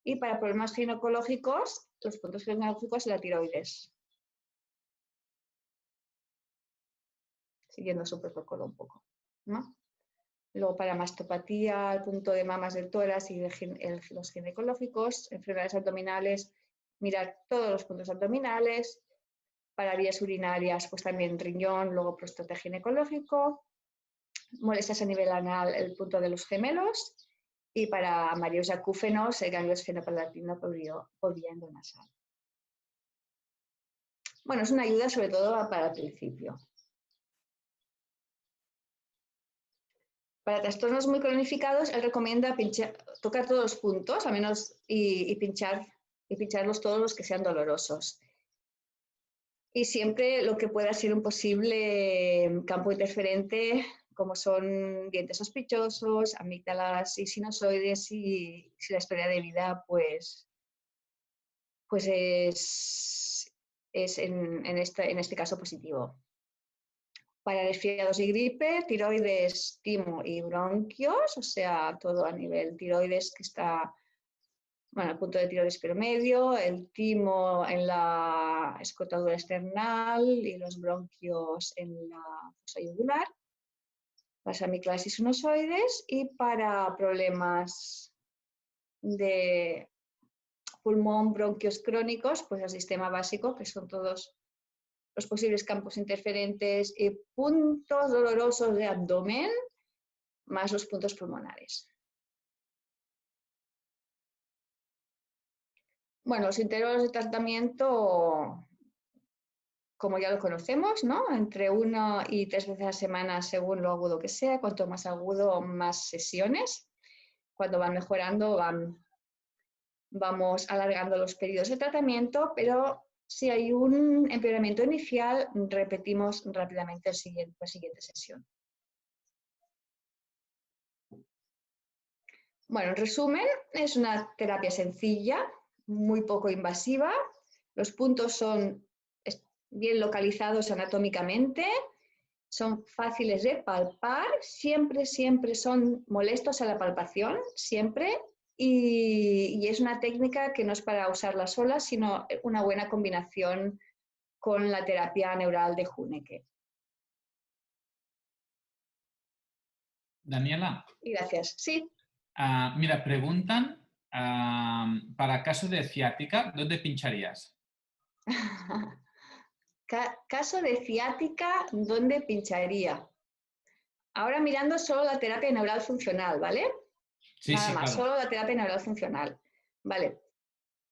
Y para problemas ginecológicos, los puntos ginecológicos y la tiroides. Siguiendo su protocolo un poco, ¿no? Luego para mastopatía, el punto de mamas del tórax y los ginecológicos, enfermedades abdominales, mirar todos los puntos abdominales. Para vías urinarias, pues también riñón, luego próstata, ginecológico. Molestias a nivel anal, el punto de los gemelos. Y para mareos y acúfenos, el ganglio esfenopalatino podriendo-nasal. Bueno, es una ayuda sobre todo para el principio. Para trastornos muy cronificados, él recomienda tocar todos los puntos, al menos, y pincharlos todos los que sean dolorosos. Y siempre lo que pueda ser un posible campo interferente, como son dientes sospechosos, amígdalas y sinusoides, y si la historia de vida pues es en este caso positivo. Para resfriados y gripe, tiroides, timo y bronquios, o sea, todo a nivel tiroides que está, bueno, el punto de tiroides promedio, el timo en la escotadura external y los bronquios en la fosa yugular, las amígdalas y sinusoides. Y para problemas de pulmón, bronquios crónicos, pues el sistema básico, que son todos los posibles campos interferentes y puntos dolorosos de abdomen, más los puntos pulmonares. Bueno, los intervalos de tratamiento, como ya lo conocemos, ¿no? Entre 1 y 3 veces a la semana, según lo agudo que sea. Cuanto más agudo, más sesiones. Cuando van mejorando, vamos alargando los periodos de tratamiento, pero si hay un empeoramiento inicial, repetimos rápidamente la siguiente sesión. Bueno, en resumen, es una terapia sencilla, muy poco invasiva. Los puntos son bien localizados anatómicamente, son fáciles de palpar, siempre son molestos a la palpación, siempre. Y es una técnica que no es para usarla sola, sino una buena combinación con la terapia neural de Huneke. Daniela. Y gracias. Sí. Mira, preguntan, para caso de ciática, ¿dónde pincharías? Caso de ciática, ¿dónde pincharía? Ahora mirando solo la terapia neural funcional, ¿vale? Sí, Nada sí, más, claro. solo la terapia neural funcional. Vale,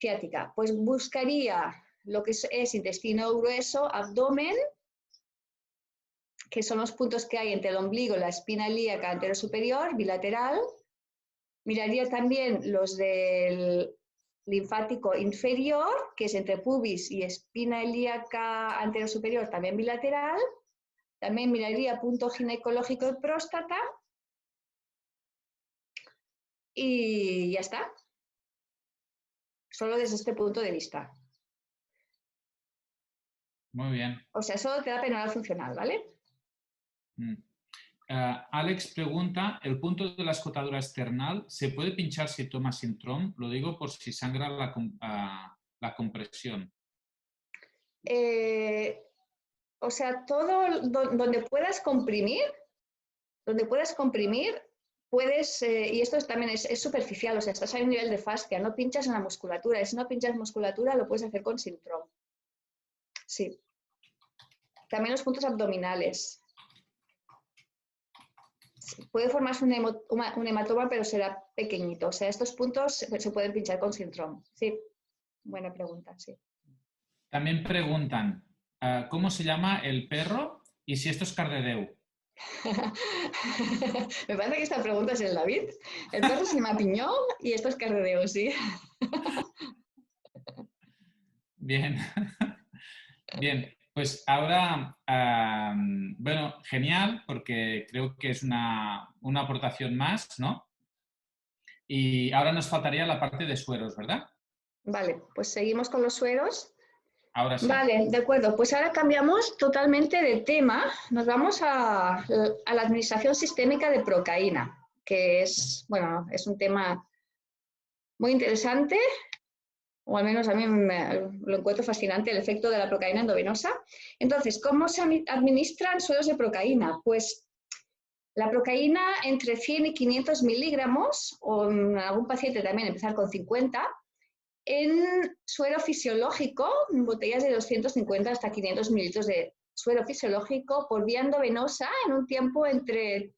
ciática. Pues buscaría lo que es intestino grueso, abdomen, que son los puntos que hay entre el ombligo y la espina ilíaca anterosuperior, bilateral. Miraría también los del linfático inferior, que es entre pubis y espina ilíaca anterosuperior, también bilateral. También miraría punto ginecológico y próstata. Y ya está. Solo desde este punto de vista. Muy bien. O sea, solo terapia neural funcional, ¿vale? Alex pregunta, ¿el punto de la escotadura external se puede pinchar si toma Sintrom? Lo digo por si sangra la compresión. O sea, todo donde puedas comprimir, puedes, y esto también es superficial, o sea, estás a un nivel de fascia, no pinchas en la musculatura, y si no pinchas musculatura lo puedes hacer con Sintrom. Sí. También los puntos abdominales. Puede formarse un hematoma, pero será pequeñito. O sea, estos puntos se pueden pinchar con Sintrom. Sí, buena pregunta, sí. También preguntan, ¿cómo se llama el perro y si esto es Cardedeu? Me parece que esta pregunta es el David. El perro se llama Piñón y esto es Cardedeu, sí. Bien. Bien, pues ahora, bueno, genial, porque creo que es una aportación más, ¿no? Y ahora nos faltaría la parte de sueros, ¿verdad? Vale, pues seguimos con los sueros. Ahora sí. Vale, de acuerdo. Pues ahora cambiamos totalmente de tema. Nos vamos a la administración sistémica de procaína, que es, bueno, es un tema muy interesante, o al menos a mí lo encuentro fascinante, el efecto de la procaína endovenosa. Entonces, ¿cómo se administran sueros de procaína? Pues la procaína entre 100 y 500 miligramos, o en algún paciente también empezar con 50, en suero fisiológico, en botellas de 250 hasta 500 mililitros de suero fisiológico por vía endovenosa en un tiempo entre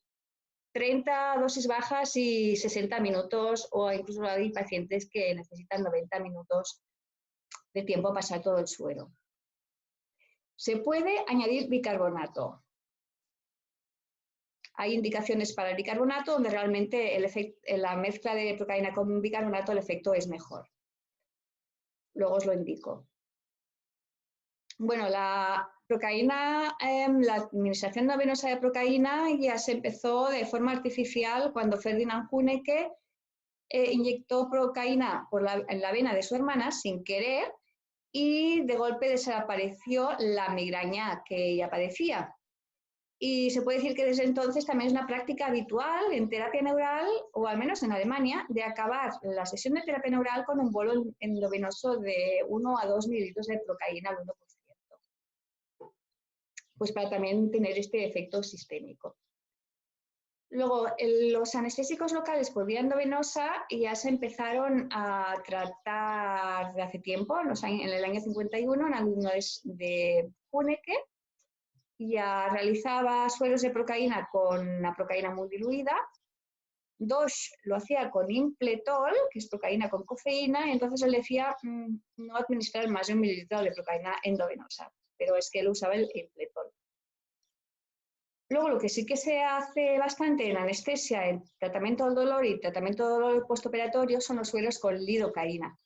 30 dosis bajas y 60 minutos, o incluso hay pacientes que necesitan 90 minutos de tiempo a pasar todo el suero. Se puede añadir bicarbonato. Hay indicaciones para el bicarbonato donde realmente en la mezcla de procaína con bicarbonato el efecto es mejor. Luego os lo indico. Bueno, la procaína, la administración no venosa de procaína ya se empezó de forma artificial cuando Ferdinand Hunecke inyectó procaína en la vena de su hermana sin querer y de golpe desapareció la migraña que ella padecía. Y se puede decir que desde entonces también es una práctica habitual en terapia neural, o al menos en Alemania, de acabar la sesión de terapia neural con un bolo endovenoso de 1 a 2 mililitros de procaína al 1%. Pues para también tener este efecto sistémico. Luego, los anestésicos locales por vía endovenosa ya se empezaron a tratar de hace tiempo, en el año 51, en alumnos de Hunecke. Ya realizaba sueros de procaína con la procaína muy diluida. Dosch lo hacía con Impletol, que es procaína con cofeína, y entonces él decía no administrar más de 1 mililitro de procaína endovenosa, pero es que él usaba el Impletol. Luego, lo que sí que se hace bastante en anestesia, en tratamiento del dolor y tratamiento del dolor postoperatorio son los sueros con lidocaína,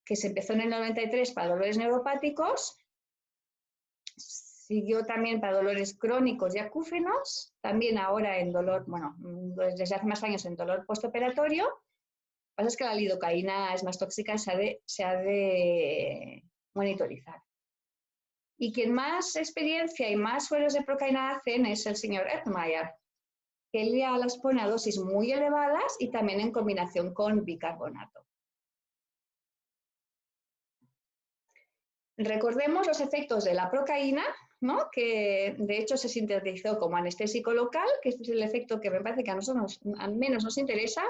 que se empezó en el 93 para dolores neuropáticos, siguió también para dolores crónicos y acúfenos, también ahora en dolor, bueno, desde hace más años en dolor postoperatorio. Lo que pasa es que la lidocaína es más tóxica, se ha de monitorizar. Y quien más experiencia y más sueros de procaína hacen es el señor Erdmayer, que él ya las pone a dosis muy elevadas y también en combinación con bicarbonato. Recordemos los efectos de la procaína, ¿no? Que de hecho se sintetizó como anestésico local, que este es el efecto que me parece que a nosotros al menos nos interesa,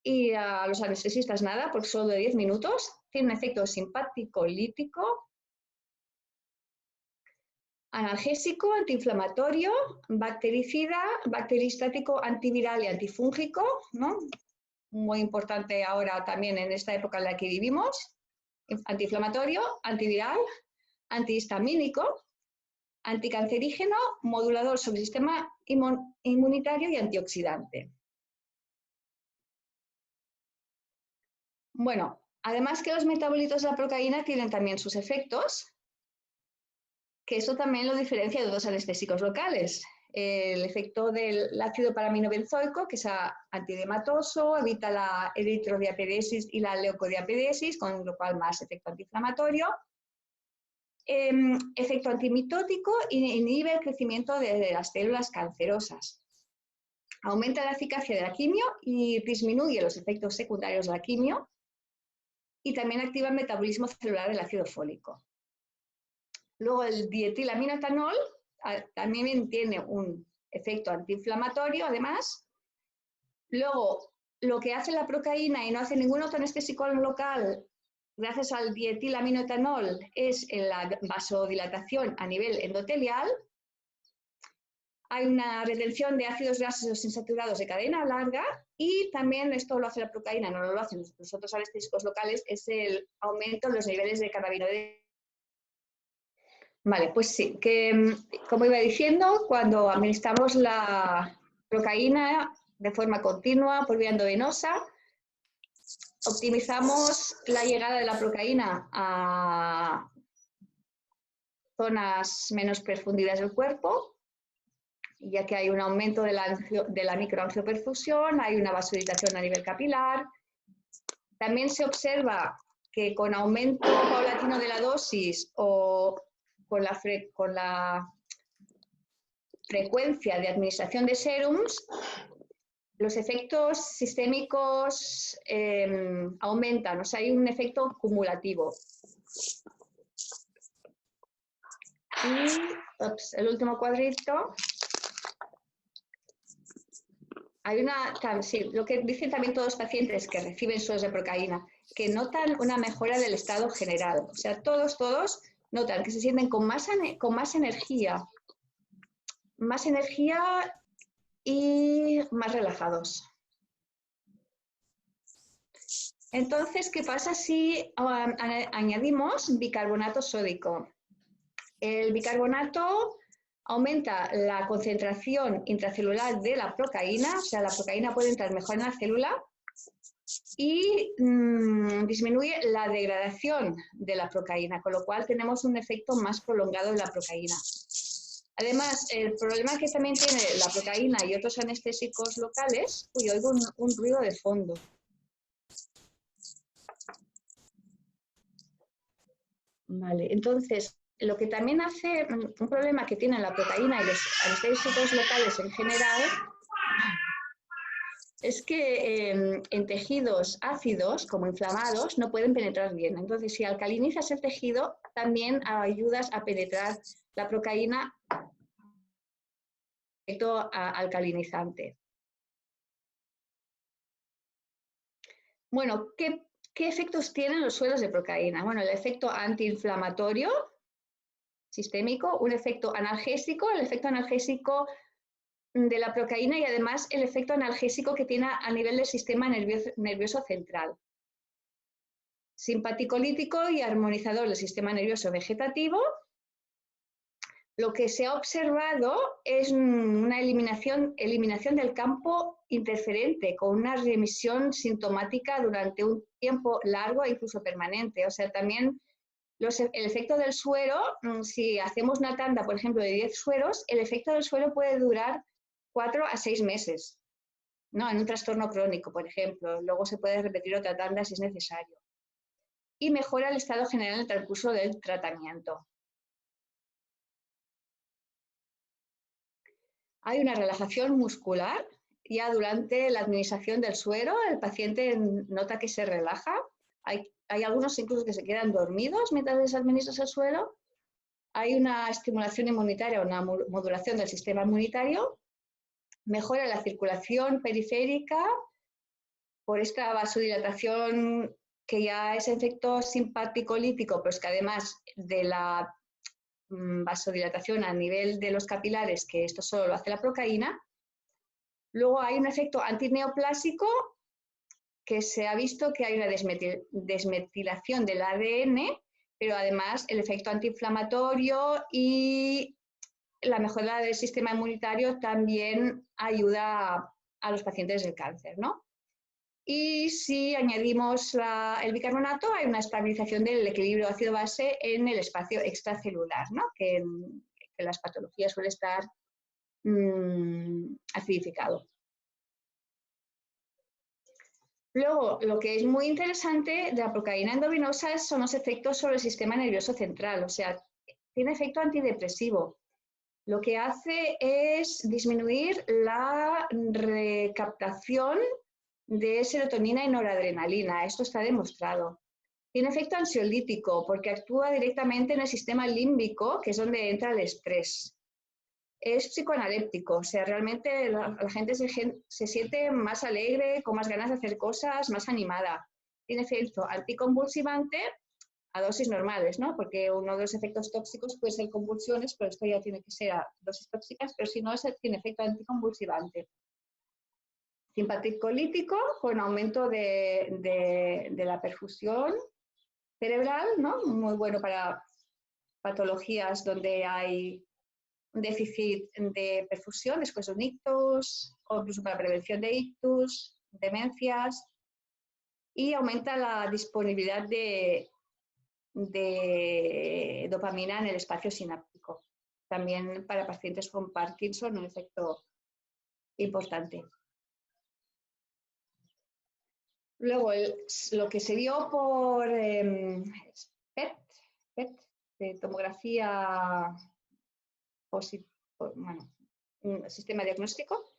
y a los anestesistas nada, por solo de 10 minutos. Tiene un efecto simpático lítico, analgésico, antiinflamatorio, bactericida, bacteristático, antiviral y antifúngico, ¿no? Muy importante ahora también en esta época en la que vivimos. Antiinflamatorio, antiviral, antihistamínico, anticancerígeno, modulador sobre el sistema inmunitario y antioxidante. Bueno, además que los metabolitos de la procaína tienen también sus efectos, que eso también lo diferencia de dos anestésicos locales. El efecto del ácido paraminobenzoico, que es antiedematoso, evita la eritrodiapedesis y la leucodiapedesis, con lo cual más efecto antiinflamatorio. efecto antimitótico y inhibe el crecimiento de las células cancerosas. Aumenta la eficacia de la quimio y disminuye los efectos secundarios de la quimio y también activa el metabolismo celular del ácido fólico. Luego el dietilaminoetanol también tiene un efecto antiinflamatorio, además. Luego, lo que hace la procaína y no hace ningún otro anestésico local, gracias al dietilaminoetanol, es la vasodilatación a nivel endotelial. Hay una retención de ácidos grasos insaturados de cadena larga y también esto lo hace la procaína, no lo hacen los otros anestésicos locales, es el aumento de los niveles de cannabinoides. Vale, pues sí, que como iba diciendo, cuando administramos la procaína de forma continua por vía endovenosa, optimizamos la llegada de la procaína a zonas menos profundas del cuerpo, ya que hay un aumento de la microangioperfusión, hay una vasodilatación a nivel capilar. También se observa que con aumento paulatino de la dosis o con la frecuencia de administración de serums, los efectos sistémicos aumentan, o sea, hay un efecto cumulativo. Y el último cuadrito. Sí, lo que dicen también todos los pacientes que reciben sueros de procaína, que notan una mejora del estado general. O sea, todos notan que se sienten con más energía y más relajados. Entonces, ¿qué pasa si añadimos bicarbonato sódico? El bicarbonato aumenta la concentración intracelular de la procaína, o sea, la procaína puede entrar mejor en la célula y disminuye la degradación de la procaína, con lo cual tenemos un efecto más prolongado de la procaína. Además, el problema que también tiene la procaína y otros anestésicos locales, oigo un ruido de fondo. Vale, entonces, lo que también hace un problema que tiene la procaína y los anestésicos locales en general es que en tejidos ácidos, como inflamados, no pueden penetrar bien. Entonces, si alcalinizas el tejido, también ayudas a penetrar la procaína efecto alcalinizante. Bueno, ¿qué efectos tienen los sueros de procaína? Bueno, el efecto antiinflamatorio sistémico, un efecto analgésico, el efecto analgésico de la procaína y además el efecto analgésico que tiene a nivel del sistema nervioso central. Simpaticolítico y armonizador del sistema nervioso vegetativo. Lo que se ha observado es una eliminación del campo interferente con una remisión sintomática durante un tiempo largo e incluso permanente. O sea, también el efecto del suero, si hacemos una tanda, por ejemplo, de 10 sueros, el efecto del suero puede durar 4 a 6 meses, ¿no? En un trastorno crónico, por ejemplo. Luego se puede repetir otra tanda si es necesario. Y mejora el estado general en el transcurso del tratamiento. Hay una relajación muscular. Ya durante la administración del suero, el paciente nota que se relaja. Hay algunos incluso que se quedan dormidos mientras les administras el suero. Hay una estimulación inmunitaria, una modulación del sistema inmunitario. Mejora la circulación periférica por esta vasodilatación que ya es efecto simpaticolítico, pues que además de la vasodilatación a nivel de los capilares, que esto solo lo hace la procaína. Luego hay un efecto antineoplásico, que se ha visto que hay una desmetilación del ADN, pero además el efecto antiinflamatorio y la mejora del sistema inmunitario también ayuda a los pacientes del cáncer, ¿no? Y si añadimos el bicarbonato, hay una estabilización del equilibrio ácido-base en el espacio extracelular, ¿no? Que en las patologías suele estar acidificado. Luego, lo que es muy interesante de la procaína endovenosa son los efectos sobre el sistema nervioso central. O sea, tiene efecto antidepresivo. Lo que hace es disminuir la recaptación de serotonina y noradrenalina. Esto está demostrado. Tiene efecto ansiolítico porque actúa directamente en el sistema límbico, que es donde entra el estrés. Es psicoanaléptico, o sea, realmente la gente se siente más alegre, con más ganas de hacer cosas, más animada. Tiene efecto anticonvulsivante a dosis normales, ¿no? Porque uno de los efectos tóxicos puede ser convulsiones, pero esto ya tiene que ser a dosis tóxicas, pero si no, tiene efecto anticonvulsivante. Simpaticolítico con aumento de la perfusión cerebral, ¿no? Muy bueno para patologías donde hay un déficit de perfusión después de un ictus, o incluso para prevención de ictus, demencias, y aumenta la disponibilidad de dopamina en el espacio sináptico. También para pacientes con Parkinson, un efecto importante. Luego, lo que se vio por PET, de tomografía, bueno, un sistema diagnóstico,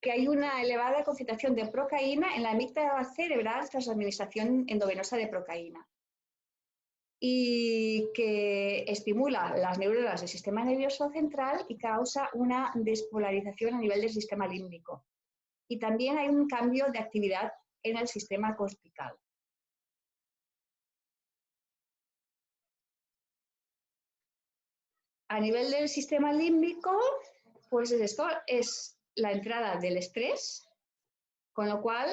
que hay una elevada concentración de procaína en la amígdala cerebral tras la administración endovenosa de procaína y que estimula las neuronas del sistema nervioso central y causa una despolarización a nivel del sistema límbico. Y también hay un cambio de actividad en el sistema cortical. A nivel del sistema límbico, pues esto es la entrada del estrés, con lo cual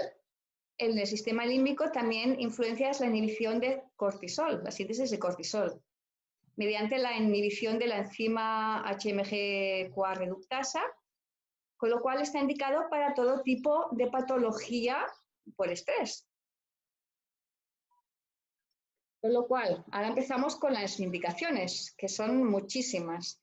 en el sistema límbico también influencia la inhibición de cortisol, la síntesis de cortisol, mediante la inhibición de la enzima HMG-CoA reductasa, con lo cual está indicado para todo tipo de patología por estrés. Con lo cual, ahora empezamos con las indicaciones, que son muchísimas.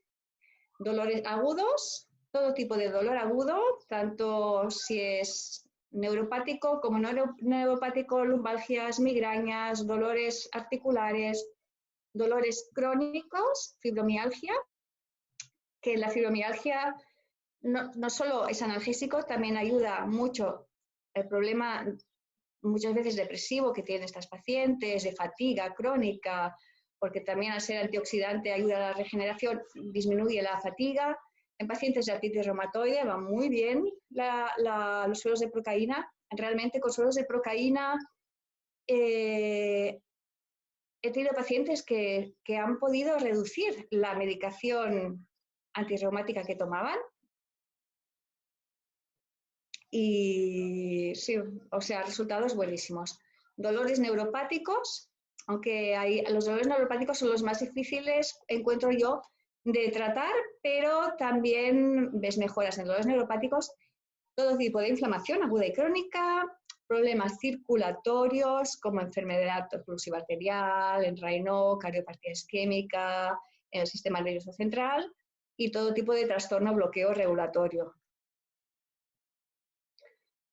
Dolores agudos, todo tipo de dolor agudo, tanto si es neuropático como no neuropático, lumbalgias, migrañas, dolores articulares, dolores crónicos, fibromialgia, que la fibromialgia no solo es analgésico, también ayuda mucho el problema muchas veces depresivo que tienen estas pacientes, de fatiga crónica, porque también al ser antioxidante ayuda a la regeneración, disminuye la fatiga. En pacientes de artritis reumatoide va muy bien los sueros de procaína. Realmente con sueros de procaína he tenido pacientes que han podido reducir la medicación antirreumática que tomaban. Y sí, o sea, resultados buenísimos. Dolores neuropáticos, aunque los dolores neuropáticos son los más difíciles, encuentro yo, de tratar, pero también ves mejoras en dolores neuropáticos, todo tipo de inflamación aguda y crónica, problemas circulatorios como enfermedad oclusiva arterial, en Raynaud, cardiopatía isquémica, en el sistema nervioso central y todo tipo de trastorno bloqueo regulatorio.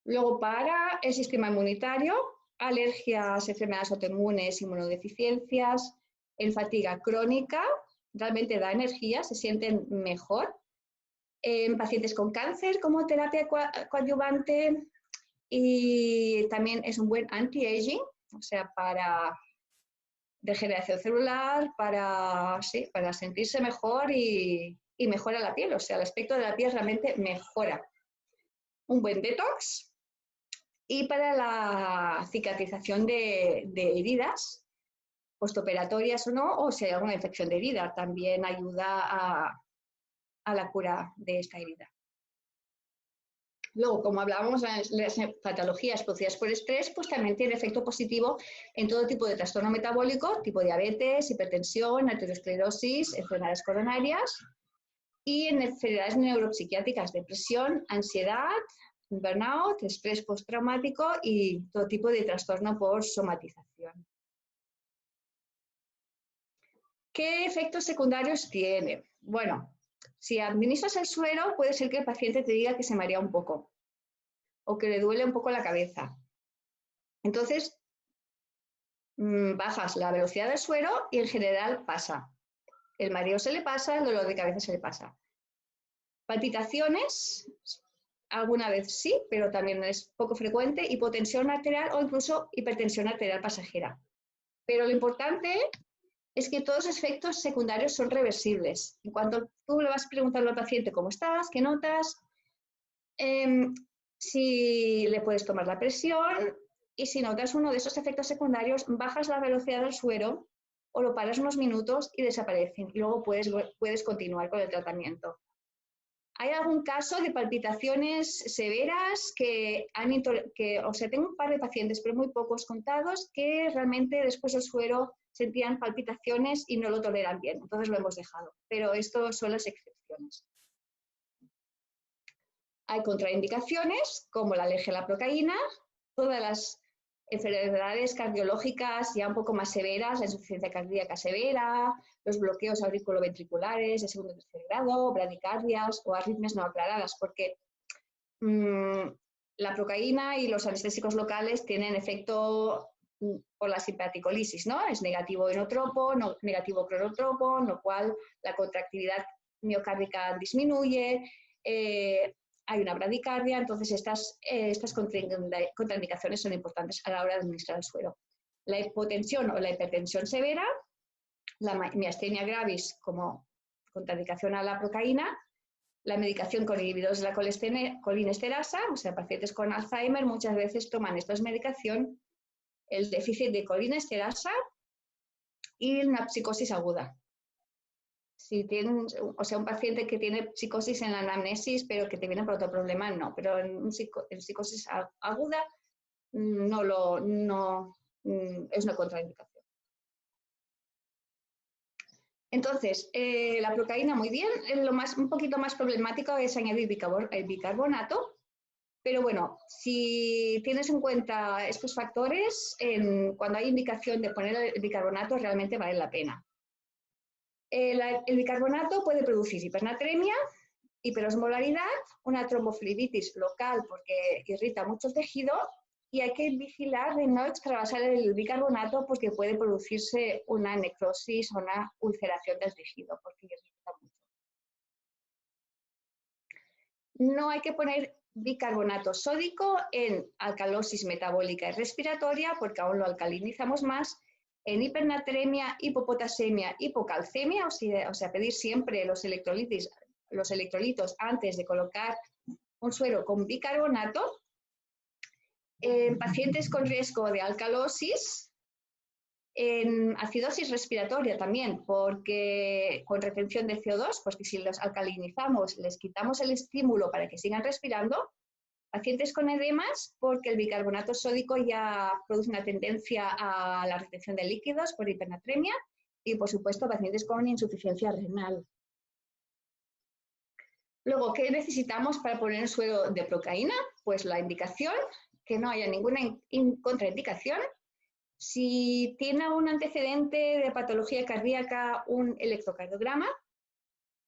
Luego, para el sistema inmunitario, alergias, enfermedades autoinmunes, inmunodeficiencias, en fatiga crónica, realmente da energía, se sienten mejor. En pacientes con cáncer como terapia coadyuvante y también es un buen anti-aging, o sea, para degeneración celular, para sentirse mejor y mejora la piel, o sea, el aspecto de la piel realmente mejora. Un buen detox. Y para la cicatrización de heridas, postoperatorias o no, o si hay alguna infección de herida, también ayuda a la cura de esta herida. Luego, como hablábamos, las patologías producidas por estrés, pues también tiene efecto positivo en todo tipo de trastorno metabólico, tipo diabetes, hipertensión, arteriosclerosis, enfermedades coronarias y en enfermedades neuropsiquiátricas, depresión, ansiedad, burnout, estrés postraumático y todo tipo de trastorno por somatización. ¿Qué efectos secundarios tiene? Bueno, si administras el suero, puede ser que el paciente te diga que se marea un poco o que le duele un poco la cabeza. Entonces, bajas la velocidad del suero y en general pasa. El mareo se le pasa, el dolor de cabeza se le pasa. Palpitaciones, alguna vez sí, pero también es poco frecuente, hipotensión arterial o incluso hipertensión arterial pasajera. Pero lo importante es que todos los efectos secundarios son reversibles. En cuanto tú le vas preguntando al paciente cómo estás, qué notas, si le puedes tomar la presión y si notas uno de esos efectos secundarios, bajas la velocidad del suero o lo paras unos minutos y desaparecen. Y luego puedes continuar con el tratamiento. ¿Hay algún caso de palpitaciones severas o sea, tengo un par de pacientes, pero muy pocos contados, que realmente después del suero sentían palpitaciones y no lo toleran bien? Entonces lo hemos dejado. Pero esto son las excepciones. Hay contraindicaciones, como la alergia a la procaína, todas las enfermedades cardiológicas ya un poco más severas, la insuficiencia cardíaca severa, los bloqueos auriculoventriculares de segundo o tercer grado, bradicardias o arritmias no aclaradas, porque la procaína y los anestésicos locales tienen efecto por la simpaticolisis, ¿no? Es negativo enotropo, negativo cronotropo, lo cual la contractilidad miocárdica disminuye, hay una bradicardia, entonces estas contraindicaciones son importantes a la hora de administrar el suero. La hipotensión o la hipertensión severa, la miastenia gravis como contraindicación a la procaína, la medicación con inhibidores de la colinesterasa, o sea, pacientes con Alzheimer muchas veces toman esta medicación, el déficit de colinesterasa y una psicosis aguda. Si tienes, o sea, un paciente que tiene psicosis en la anamnesis, pero que te viene por otro problema, no. Pero en psicosis aguda es una contraindicación. Entonces, la procaína muy bien. Un poquito más problemático es añadir el bicarbonato. Pero bueno, si tienes en cuenta estos factores, cuando hay indicación de poner el bicarbonato, realmente vale la pena. El bicarbonato puede producir hipernatremia, hiperosmolaridad, una tromboflebitis local porque irrita mucho el tejido y hay que vigilar de no extravasar el bicarbonato porque puede producirse una necrosis o una ulceración del tejido porque irrita mucho. No hay que poner bicarbonato sódico en alcalosis metabólica y respiratoria porque aún lo alcalinizamos más. En hipernatremia, hipopotasemia, hipocalcemia, o sea, pedir siempre los electrolitos antes de colocar un suero con bicarbonato. En pacientes con riesgo de alcalosis, en acidosis respiratoria también, porque con retención de CO2, porque si los alcalinizamos, les quitamos el estímulo para que sigan respirando. Pacientes con edemas, porque el bicarbonato sódico ya produce una tendencia a la retención de líquidos por hipernatremia y, por supuesto, pacientes con insuficiencia renal. Luego, ¿qué necesitamos para poner el suero de procaína? Pues la indicación, que no haya ninguna contraindicación. Si tiene un antecedente de patología cardíaca, un electrocardiograma.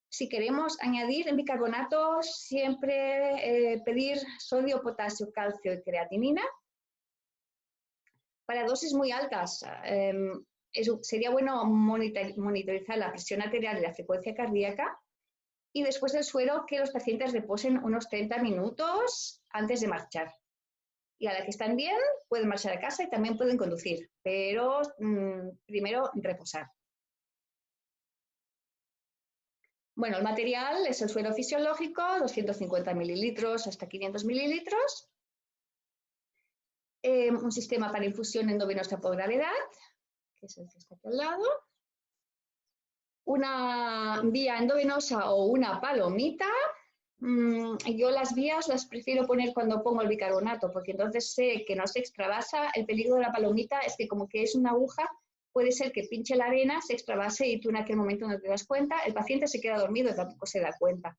Si queremos añadir bicarbonato, siempre pedir sodio, potasio, calcio y creatinina. Para dosis muy altas, sería bueno monitorizar la presión arterial y la frecuencia cardíaca. Y después del suero, que los pacientes reposen unos 30 minutos antes de marchar. Y a la que están bien, pueden marchar a casa y también pueden conducir, pero primero reposar. Bueno, el material es el suero fisiológico, 250 mililitros hasta 500 mililitros. Un sistema para infusión endovenosa por gravedad, que es el que está aquí al lado. Una vía endovenosa o una palomita. Yo las vías las prefiero poner cuando pongo el bicarbonato, porque entonces sé que no se extravasa. El peligro de la palomita es que como que es una aguja, puede ser que pinche la arena, se extravase y tú en aquel momento no te das cuenta, el paciente se queda dormido y tampoco se da cuenta.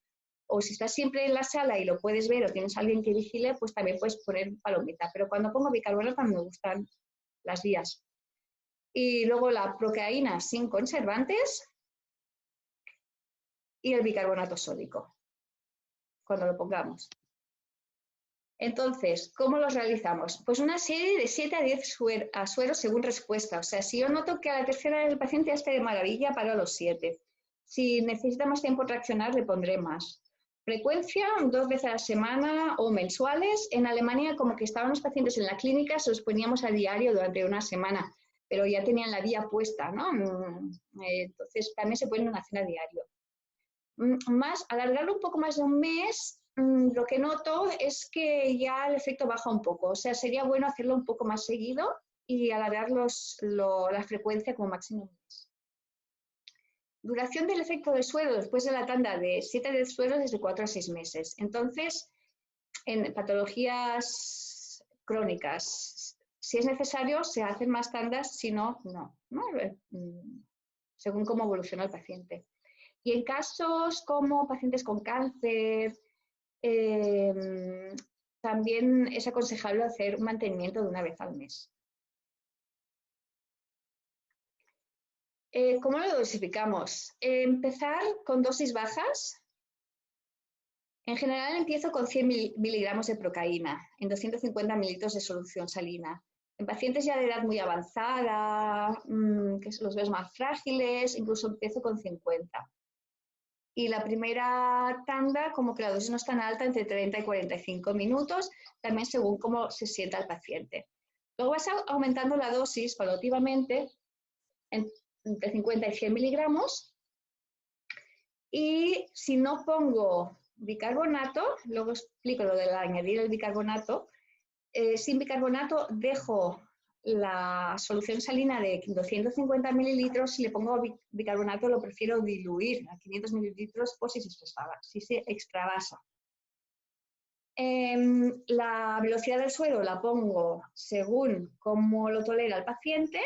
O si estás siempre en la sala y lo puedes ver o tienes a alguien que vigile, pues también puedes poner palomita. Pero cuando pongo bicarbonato me gustan las vías. Y luego la procaína sin conservantes y el bicarbonato sódico, cuando lo pongamos. Entonces, ¿cómo los realizamos? Pues una serie de 7 a 10 sueros según respuesta. O sea, si yo noto que a la tercera el paciente ya está de maravilla, paro a los 7. Si necesita más tiempo reaccionar, le pondré más. Frecuencia, 2 veces a la semana o mensuales. En Alemania, como que estaban los pacientes en la clínica, se los poníamos a diario durante una semana, pero ya tenían la vía puesta, ¿no? Entonces, también se pueden hacer a diario. Alargarlo un poco más de un mes, lo que noto es que ya el efecto baja un poco. O sea, sería bueno hacerlo un poco más seguido y alargar la frecuencia como máximo un mes. Duración del efecto del suero después de la tanda de 7 de suero desde 4 a 6 meses. Entonces, en patologías crónicas, si es necesario, se hacen más tandas, si no, no. Según cómo evoluciona el paciente. Y en casos como pacientes con cáncer, también es aconsejable hacer un mantenimiento de 1 vez al mes. ¿Cómo lo dosificamos? Empezar con dosis bajas. En general empiezo con 100 miligramos de procaína en 250 mililitros de solución salina. En pacientes ya de edad muy avanzada, que los ves más frágiles, incluso empiezo con 50. Y la primera tanda, como que la dosis no es tan alta, entre 30 y 45 minutos, también según cómo se sienta el paciente. Luego vas aumentando la dosis paulativamente entre 50 y 100 miligramos. Y si no pongo bicarbonato, luego explico lo de añadir el bicarbonato, sin bicarbonato dejo la solución salina de 250 mililitros, si le pongo bicarbonato lo prefiero diluir a 500 mililitros por si se extravasa. La velocidad del suero la pongo según cómo lo tolera el paciente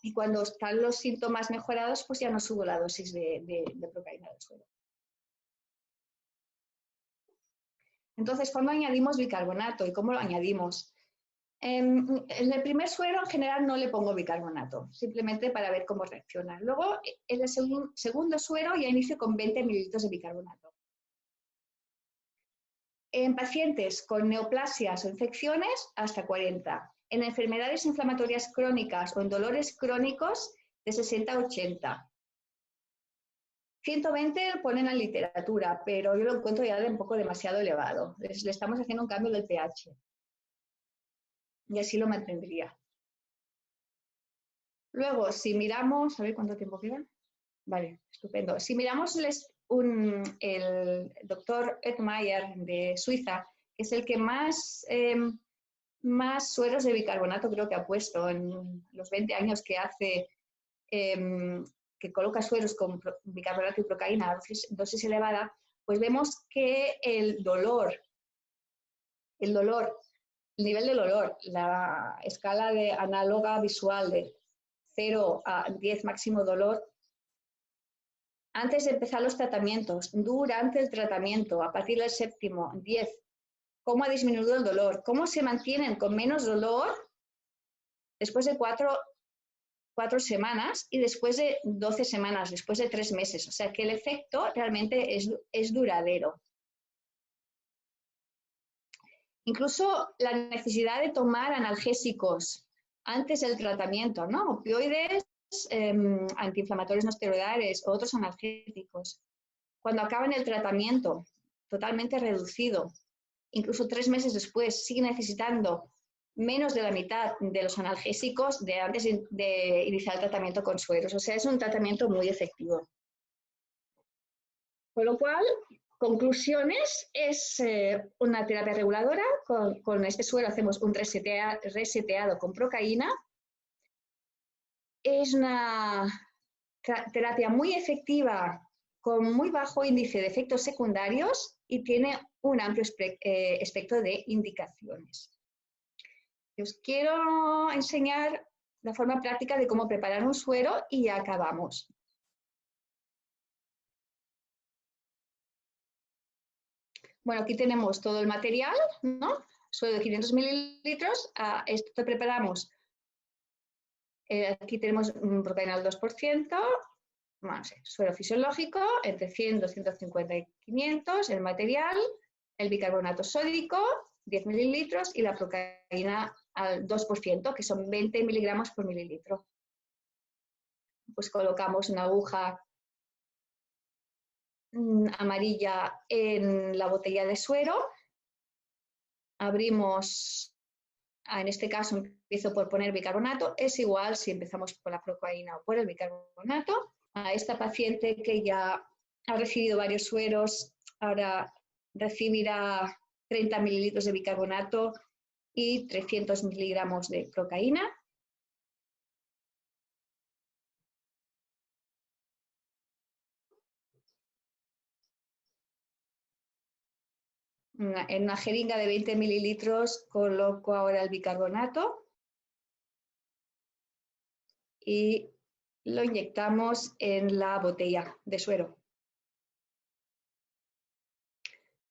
y cuando están los síntomas mejorados, pues ya no subo la dosis de procaína del suero. Entonces, ¿cuándo añadimos bicarbonato y cómo lo añadimos? En el primer suero, en general, no le pongo bicarbonato, simplemente para ver cómo reacciona. Luego, en el segundo suero, ya inicio con 20 mililitros de bicarbonato. En pacientes con neoplasias o infecciones, hasta 40. En enfermedades inflamatorias crónicas o en dolores crónicos, de 60 a 80. 120 ponen en la literatura, pero yo lo encuentro ya un poco demasiado elevado. Le estamos haciendo un cambio del pH. Y así lo mantendría. Luego, si miramos, a ver cuánto tiempo queda. Vale, estupendo. Si miramos el doctor Edmayer de Suiza, que es el que más sueros de bicarbonato creo que ha puesto en los 20 años que hace, que coloca sueros con bicarbonato y procaína a dosis elevada, pues vemos que el nivel del dolor, la escala de análoga visual de 0 a 10 máximo dolor, antes de empezar los tratamientos, durante el tratamiento, a partir del 7º, 10, cómo ha disminuido el dolor, cómo se mantienen con menos dolor después de 4 semanas y después de 12 semanas, después de 3 meses. O sea que el efecto realmente es duradero. Incluso la necesidad de tomar analgésicos antes del tratamiento, ¿no? Opioides, antiinflamatorios no esteroidales o otros analgésicos. Cuando acaban el tratamiento, totalmente reducido, incluso 3 meses después, sigue necesitando menos de la mitad de los analgésicos de antes de iniciar el tratamiento con sueros. O sea, es un tratamiento muy efectivo. Con lo cual, conclusiones, es una terapia reguladora. Con este suero hacemos un reseteado con procaína. Es una terapia muy efectiva con muy bajo índice de efectos secundarios y tiene un amplio espectro de indicaciones. Os quiero enseñar la forma práctica de cómo preparar un suero y ya acabamos. Bueno, aquí tenemos todo el material, ¿no? Suero de 500 mililitros. Esto preparamos. Aquí tenemos procaína al 2%. No sé, suero fisiológico, entre 100, 250 y 500, el material, el bicarbonato sódico, 10 mililitros, y la procaína al 2%, que son 20 miligramos por mililitro. Pues colocamos una aguja amarilla en la botella de suero. Abrimos, en este caso empiezo por poner bicarbonato, es igual si empezamos por la procaína o por el bicarbonato. A esta paciente que ya ha recibido varios sueros, ahora recibirá 30 mililitros de bicarbonato y 300 miligramos de procaína. En una jeringa de 20 mililitros coloco ahora el bicarbonato y lo inyectamos en la botella de suero.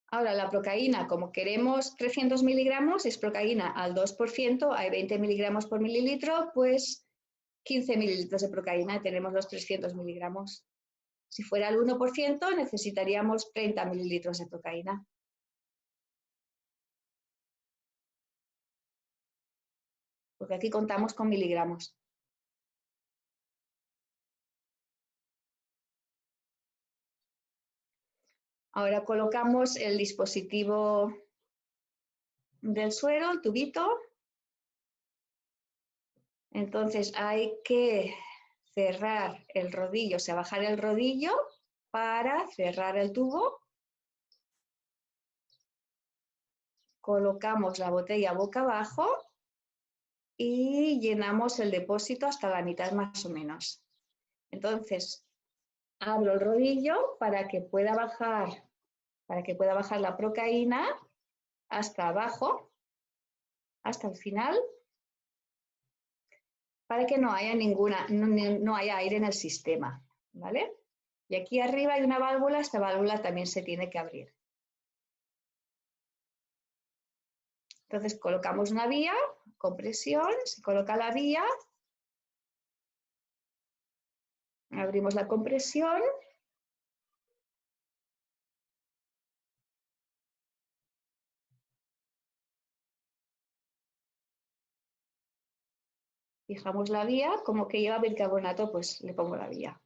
Ahora la procaína, como queremos 300 miligramos, es procaína al 2%, hay 20 miligramos por mililitro, pues 15 mililitros de procaína, tenemos los 300 miligramos. Si fuera el 1%, necesitaríamos 30 mililitros de procaína. Porque aquí contamos con miligramos. Ahora colocamos el dispositivo del suero, el tubito. Entonces hay que cerrar el rodillo, o sea, bajar el rodillo para cerrar el tubo. Colocamos la botella boca abajo y llenamos el depósito hasta la mitad más o menos. Entonces, abro el rodillo para que pueda bajar la procaína hasta abajo, hasta el final, para que no haya no haya aire en el sistema, ¿vale? Y aquí arriba hay una válvula, esta válvula también se tiene que abrir. Entonces colocamos una vía, compresión, se coloca la vía, abrimos la compresión. Fijamos la vía, como que lleva bicarbonato, pues le pongo la vía.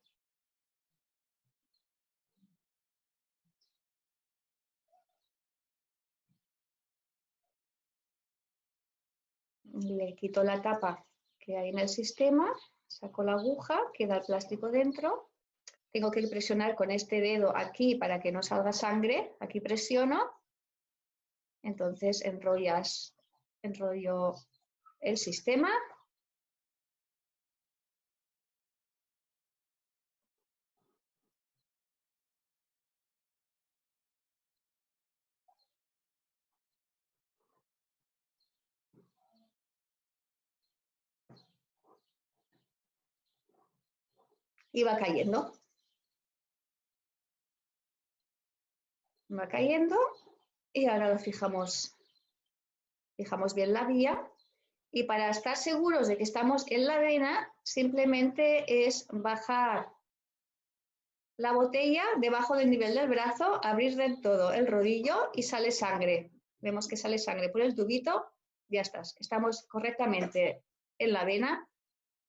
Le quito la tapa que hay en el sistema, saco la aguja, queda el plástico dentro. Tengo que presionar con este dedo aquí para que no salga sangre. Aquí presiono. Entonces enrollo el sistema. Y va cayendo. Va cayendo y ahora lo fijamos bien la vía. Y para estar seguros de que estamos en la vena, simplemente es bajar la botella debajo del nivel del brazo, abrir del todo el rodillo y sale sangre. Vemos que sale sangre por el tubito, ya está. Estamos correctamente en la vena.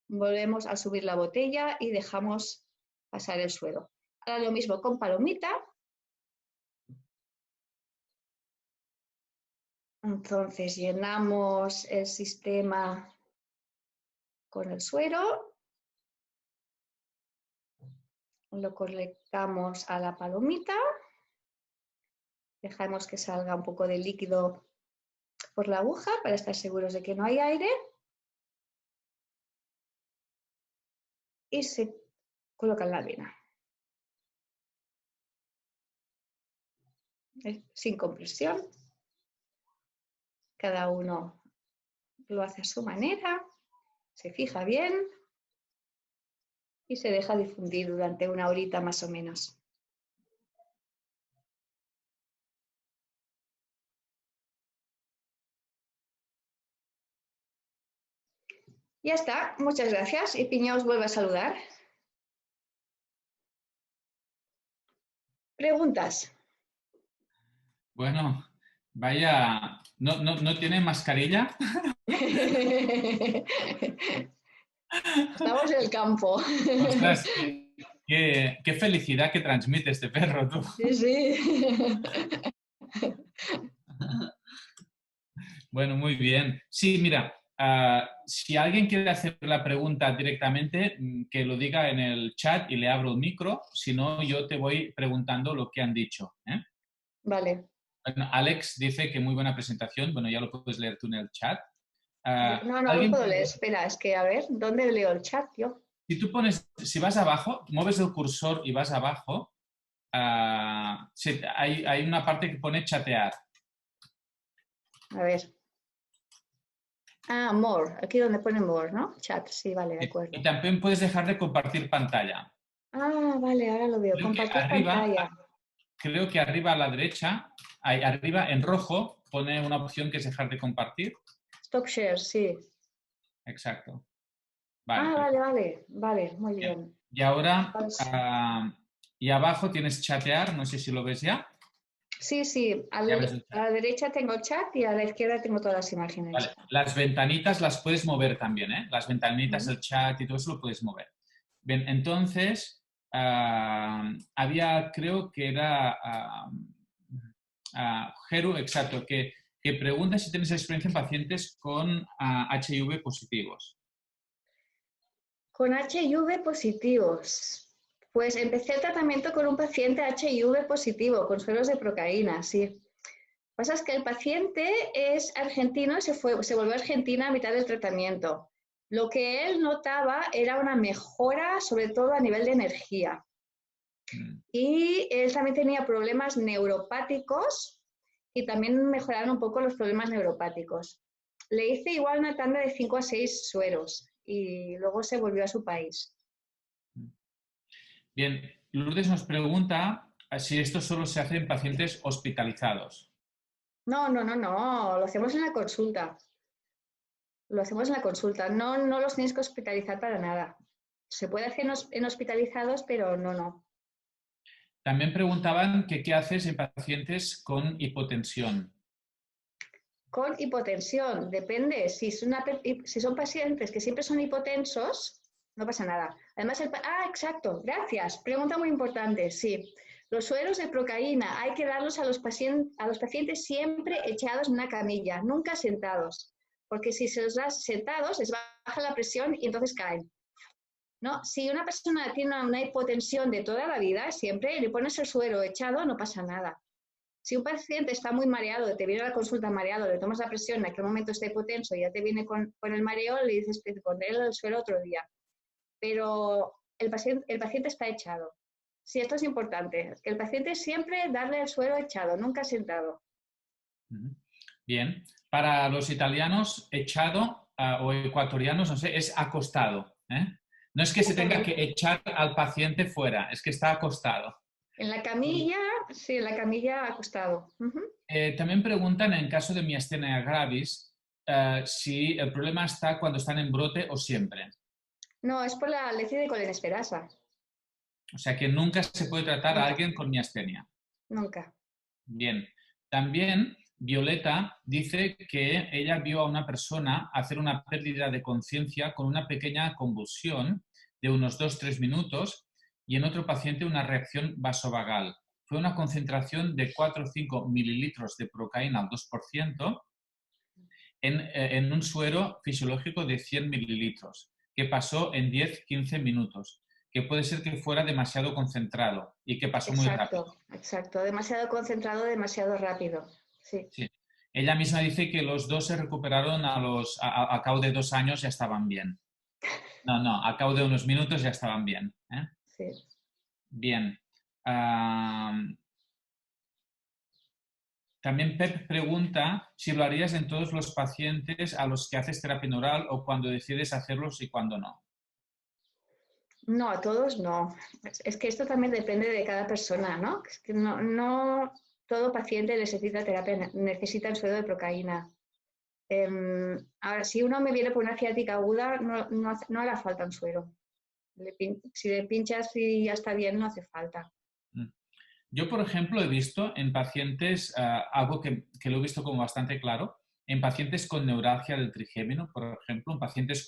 Volvemos a subir la botella y dejamos pasar el suero. Ahora lo mismo con palomita. Entonces llenamos el sistema con el suero. Lo conectamos a la palomita. Dejamos que salga un poco de líquido por la aguja para estar seguros de que no hay aire. Y se coloca en la vena. Sin compresión. Cada uno lo hace a su manera, se fija bien y se deja difundir durante una horita más o menos. Ya está, muchas gracias y Piña os vuelve a saludar. ¿Preguntas? Bueno, vaya, ¿no tiene mascarilla? Estamos en el campo. Ostras, Qué felicidad que transmite este perro, tú. Sí, sí. Bueno, muy bien. Sí, mira, si alguien quiere hacer la pregunta directamente, que lo diga en el chat y le abro el micro. Si no, yo te voy preguntando lo que han dicho, ¿eh? Vale. Bueno, Alex dice que muy buena presentación. Bueno, ya lo puedes leer tú en el chat. No, no lo ¿Alguien puedo leer. quiere- Espera, es que a ver, ¿dónde leo el chat yo? Si tú pones, si vas abajo, mueves el cursor y vas abajo, hay una parte que pone chatear. A ver. Ah, more. Aquí donde pone more, ¿no? Chat, sí, vale, de Y acuerdo. también puedes dejar de compartir pantalla. Ah, vale, ahora lo veo. Creo que Compartir arriba, pantalla. creo que arriba a la derecha, arriba en rojo, pone una opción que es dejar de compartir. Stop share, sí. Exacto. Vale, Ah, vale, perfecto. vale. Vale, muy Bien. bien. Y ahora, Pues, y abajo tienes chatear, no sé si lo ves ya. sí, sí. Ya ves el A chat. la derecha tengo chat y a la izquierda tengo todas las Vale. imágenes. Las ventanitas las puedes mover también, ¿eh? Las ventanitas, Ujú. el chat y todo eso lo puedes mover. Bien, entonces, había, creo que era Jeru, exacto, que pregunta si tienes experiencia en pacientes con HIV positivos. Con HIV positivos. Pues empecé el tratamiento con un paciente HIV positivo, con sueros de procaína, sí. Lo que pasa es que el paciente es argentino y se volvió a Argentina a mitad del tratamiento. Lo que él notaba era una mejora, sobre todo a nivel de energía. Mm. Y él también tenía problemas neuropáticos y también mejoraron un poco los problemas neuropáticos. Le hice igual una tanda de 5 a 6 sueros y luego se volvió a su país. Bien, Lourdes nos pregunta si esto solo se hace en pacientes hospitalizados. No, no, no, no, lo hacemos en la consulta. Lo hacemos en la consulta. No, no los tienes que hospitalizar para nada. Se puede hacer en hospitalizados, pero no, no. También preguntaban que qué haces en pacientes con hipotensión. Con hipotensión, depende. Si son pacientes que siempre son hipotensos, no pasa nada. Además, exacto, gracias. Pregunta muy importante, sí. Los sueros de procaína hay que darlos a los pacientes siempre echados en una camilla, nunca sentados. Porque si se los das sentados, les baja la presión y entonces caen. ¿No? Si una persona tiene una hipotensión de toda la vida, siempre le pones el suero echado, no pasa nada. Si un paciente está muy mareado, te viene a la consulta mareado, le tomas la presión, en aquel momento está hipotenso y ya te viene con el mareo, le dices que te pondré el suelo otro día. Pero el paciente está echado. Sí, esto es importante. El paciente siempre darle el suero echado, nunca sentado. Bien. Para los italianos, echado o ecuatorianos, no sé, es acostado, ¿eh? No es que se tenga que echar al paciente fuera, es que está acostado. En la camilla, sí, en la camilla acostado. También preguntan en caso de miastenia gravis si el problema está cuando están en brote o siempre. No, es por la leche de colenesferasa. O sea que nunca se puede tratar a Nunca, alguien con miastenia. nunca. Bien. También Violeta dice que ella vio a una persona hacer una pérdida de conciencia con una pequeña convulsión de unos 2-3 minutos y en otro paciente una reacción vasovagal. Fue una concentración de 4 o 5 mililitros de procaína al 2% en un suero fisiológico de 100 mililitros, que pasó en 10-15 minutos, que puede ser que fuera demasiado concentrado y que pasó muy rápido. Exacto, exacto. Demasiado concentrado, demasiado rápido. Sí. Sí. Ella misma dice que los dos se recuperaron a cabo de 2 años, ya estaban bien. No, no, a cabo de unos minutos ya estaban bien, ¿eh? Sí. Bien. También Pep pregunta si lo harías en todos los pacientes a los que haces terapia neural o cuando decides hacerlos y cuando no. No, a todos no. Es que esto también depende de cada persona, ¿no? Es que no todo paciente necesita terapia, necesita suero de procaína. Ahora, si uno me viene por una ciática aguda, no hará falta un suero. Si le pinchas y ya está bien, no hace falta. Yo, por ejemplo, he visto en pacientes, algo que lo he visto como bastante claro, en pacientes con neuralgia del trigémino, por ejemplo, en pacientes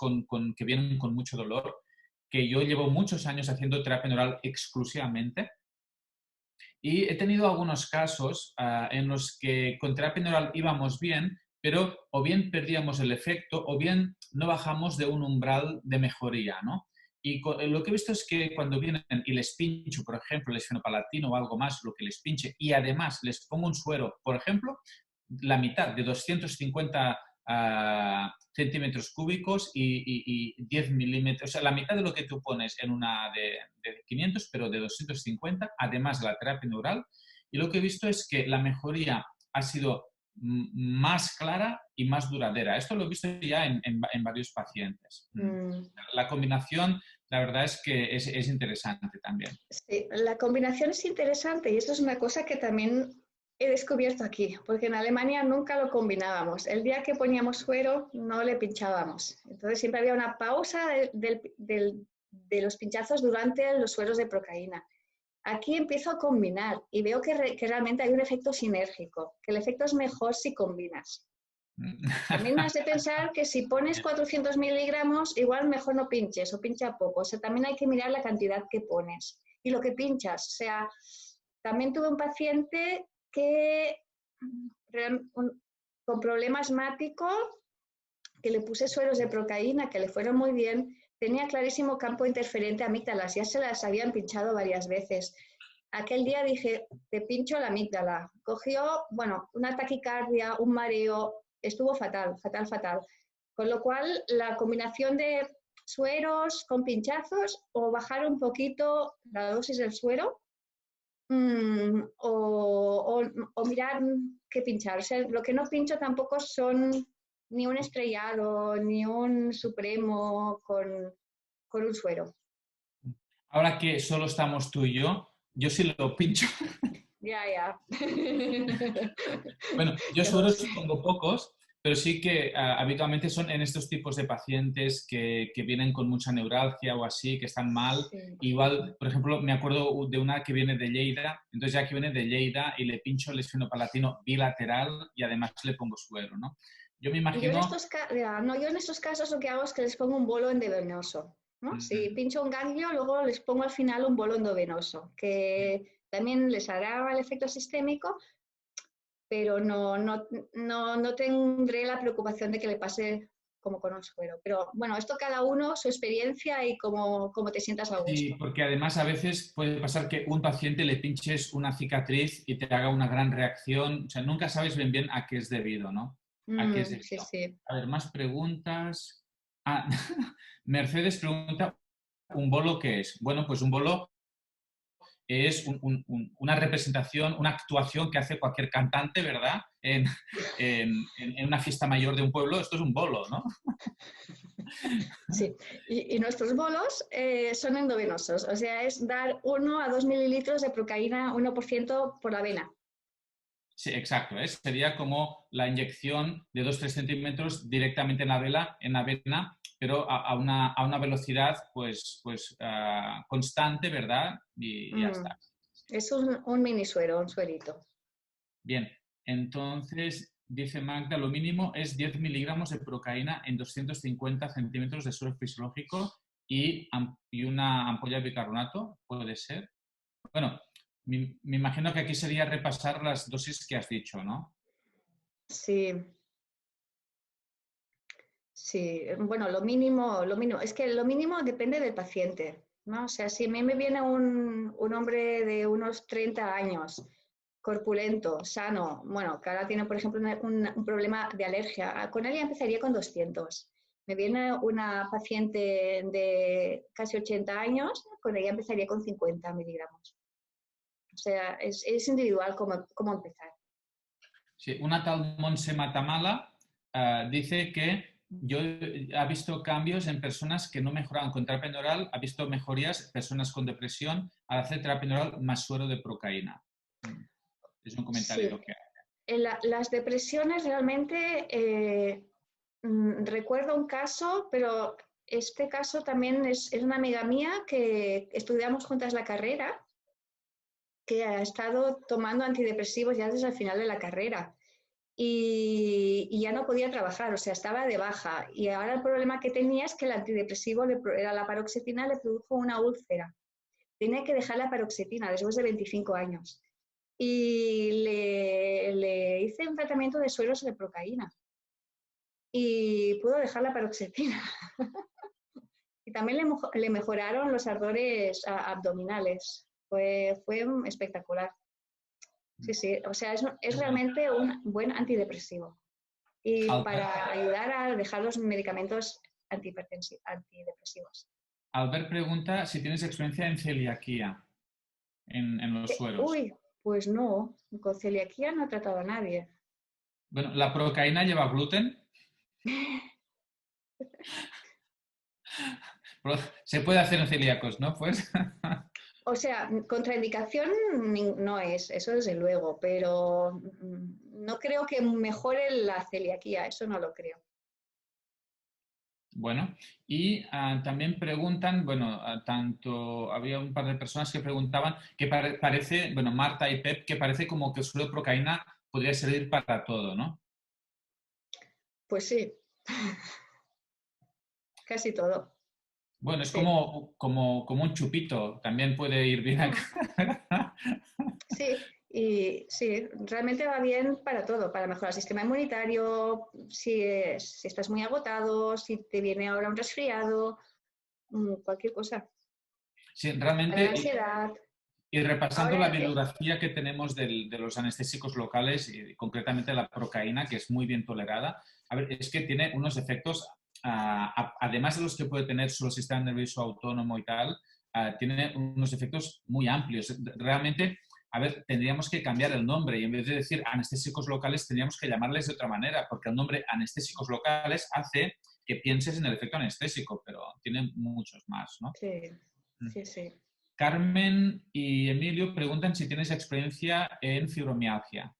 que vienen con mucho dolor, que yo llevo muchos años haciendo terapia neural exclusivamente y he tenido algunos casos en los que con terapia neural íbamos bien, pero o bien perdíamos el efecto o bien no bajamos de un umbral de mejoría, ¿no? Y lo que he visto es que cuando vienen y les pincho, por ejemplo, el esfenopalatino o algo más, lo que les pinche, y además les pongo un suero, por ejemplo, la mitad de 250 centímetros cúbicos y 10 milímetros, o sea, la mitad de lo que tú pones en una de 500, pero de 250, además de la terapia neural. Y lo que he visto es que la mejoría ha sido más clara y más duradera. Esto lo he visto ya en varios pacientes. La combinación, la verdad es que es interesante también. Sí, la combinación es interesante y eso es una cosa que también he descubierto aquí, porque en Alemania nunca lo combinábamos. El día que poníamos suero no le pinchábamos. Entonces siempre había una pausa de los pinchazos durante los sueros de procaína. Aquí empiezo a combinar y veo que realmente hay un efecto sinérgico, que el efecto es mejor si combinas. También me hace pensar que si pones 400 miligramos, igual mejor no pinches o pincha poco. O sea, también hay que mirar la cantidad que pones y lo que pinchas. O sea, también tuve un paciente que con problema asmático, que le puse sueros de procaína, que le fueron muy bien, tenía clarísimo campo interferente a amígdalas, ya se las habían pinchado varias veces. Aquel día dije, te pincho la amígdala. Cogió, bueno, una taquicardia, un mareo, estuvo fatal, fatal, fatal. Con lo cual, la combinación de sueros con pinchazos o bajar un poquito la dosis del suero o mirar qué pinchar. O sea, lo que no pincho tampoco son ni un estrellado, ni un supremo con un suero. Ahora que solo estamos tú y yo sí lo pincho. Ya. Bueno, yo Yo lo sueros sé. pongo pocos, pero sí que habitualmente son en estos tipos de pacientes que vienen con mucha neuralgia o así, que están mal. Sí. Igual, por ejemplo, me acuerdo de una que viene de Lleida, entonces ya que viene de Lleida y le pincho el esfenopalatino bilateral y además le pongo suero, ¿no? Yo me Yo en imagino... estos casos lo que hago es que les pongo un bolo endovenoso, ¿no? Si pincho un ganglio, luego les pongo al final un bolo endovenoso, que también les hará el efecto sistémico, pero no tendré la preocupación de que le pase como con un suero. Pero bueno, esto cada uno, su experiencia y cómo te sientas a Sí, gusto. porque además a veces puede pasar que un paciente le pinches una cicatriz y te haga una gran reacción. O sea, nunca sabes bien bien a qué es debido, ¿no? A qué es Sí, debido. sí. A ver, más preguntas. Ah, Mercedes pregunta, ¿un bolo qué es? Bueno, pues un bolo es una representación, una actuación que hace cualquier cantante, ¿verdad? En una fiesta mayor de un pueblo. Esto es un bolo, ¿no? Sí, y nuestros bolos son endovenosos, o sea, es dar 1 a 2 mililitros de procaína 1% por la vena. Sí, exacto. Sería como la inyección de 2-3 centímetros directamente en la vena, pero a una velocidad pues constante, ¿verdad? Y ya está. Es un mini suero, un suerito. Bien, entonces dice Magda, lo mínimo es 10 miligramos de procaína en 250 centímetros de suero fisiológico y una ampolla de bicarbonato, ¿puede ser? Bueno, me imagino que aquí sería repasar las dosis que has dicho, ¿no? Sí, sí. Bueno, lo mínimo, es que lo mínimo depende del paciente, ¿no? O sea, si a mí me viene un hombre de unos 30 años, corpulento, sano, bueno, que ahora tiene, por ejemplo, un problema de alergia, con él ya empezaría con 200. Me viene una paciente de casi 80 años, con ella empezaría con 50 miligramos. O sea, es individual cómo empezar. Sí, una tal Montse Matamala dice que ha visto cambios en personas que no mejoraban con terapia neural, ha visto mejorías en personas con depresión al hacer terapia neural más suero de procaína. Es un comentario Sí, lo que hay. las depresiones realmente, recuerdo un caso, pero este caso también es una amiga mía que estudiamos juntas la carrera, que ha estado tomando antidepresivos ya desde el final de la carrera. y ya no podía trabajar, o sea, estaba de baja. Y ahora el problema que tenía es que el antidepresivo, era la paroxetina, le produjo una úlcera. Tenía que dejar la paroxetina después de 25 años. Y le hice un tratamiento de sueros de procaína. Y pudo dejar la paroxetina. Y también le mejoraron los ardores abdominales. Fue espectacular. Sí, sí, o sea, es realmente un buen antidepresivo. Y para ayudar a dejar los medicamentos antidepresivos. Albert pregunta si tienes experiencia en celiaquía, en los sueros. Uy, pues no, con celiaquía no he tratado a nadie. Bueno, ¿la procaína lleva gluten? Se puede hacer en celíacos, ¿no? Pues. O sea, contraindicación no es, eso desde luego, pero no creo que mejore la celiaquía, eso no lo creo. Bueno, y también preguntan, bueno, había un par de personas que preguntaban que parece, bueno, Marta y Pep, que parece como que el suero de procaína podría servir para todo, ¿no? Pues sí, casi todo. Bueno, es Sí. como un chupito, también puede ir bien acá. Sí, y sí, realmente va bien para todo, para mejorar el sistema inmunitario, si estás muy agotado, si te viene ahora un resfriado, cualquier cosa. Sí, Para la realmente, ansiedad. y repasando la Ahora, bibliografía que tenemos de los anestésicos locales, y concretamente la procaína, que es muy bien tolerada, a ver, es que tiene unos efectos, además de los que puede tener sobre el sistema nervioso autónomo y tal, tiene unos efectos muy amplios. Realmente, a ver, tendríamos que cambiar el nombre y en vez de decir anestésicos locales, tendríamos que llamarles de otra manera, porque el nombre anestésicos locales hace que pienses en el efecto anestésico, pero tiene muchos más, ¿no? sí, sí, sí. Carmen y Emilio preguntan si tienes experiencia en fibromialgia.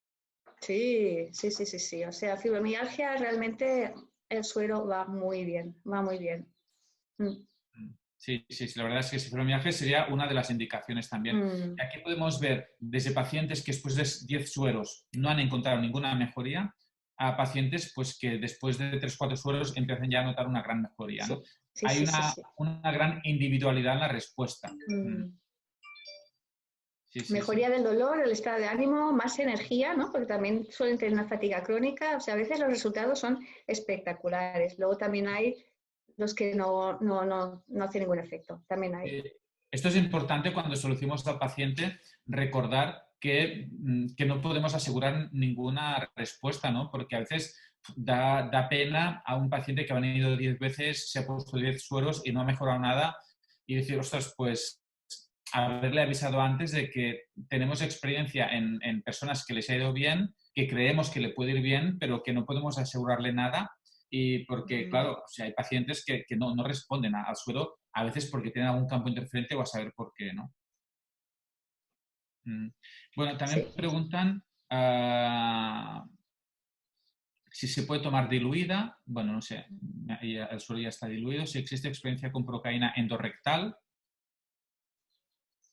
Sí, sí, sí, sí, sí. O sea, fibromialgia realmente el suero va muy bien, va muy bien. Mm. Sí, sí, sí, la verdad es que fibromialgia sería una de las indicaciones también. Mm. Y aquí podemos ver desde pacientes que después de 10 sueros no han encontrado ninguna mejoría a pacientes pues, que después de 3 o 4 sueros empiezan ya a notar una gran mejoría, ¿no? Sí, sí, Hay sí, sí, sí. una gran individualidad en la respuesta. Mm. Sí, sí, sí. Mejoría del dolor, el estado de ánimo, más energía, ¿no? Porque también suelen tener una fatiga crónica. O sea, a veces los resultados son espectaculares. Luego también hay los que no hacen ningún efecto. También hay. Esto es importante cuando solucionamos al paciente, recordar que no podemos asegurar ninguna respuesta, ¿no? Porque a veces da pena a un paciente que ha venido 10 veces, se ha puesto 10 sueros y no ha mejorado nada y decir, ostras, pues haberle avisado antes de que tenemos experiencia en personas que les ha ido bien, que creemos que le puede ir bien, pero que no podemos asegurarle nada. Y porque, claro, o sea, hay pacientes que no responden al suero, a veces porque tienen algún campo interferente o a saber por qué, ¿no? Bueno, también Sí. preguntan si se puede tomar diluida. Bueno, no sé, el suero ya está diluido. Si existe experiencia con procaína endorrectal.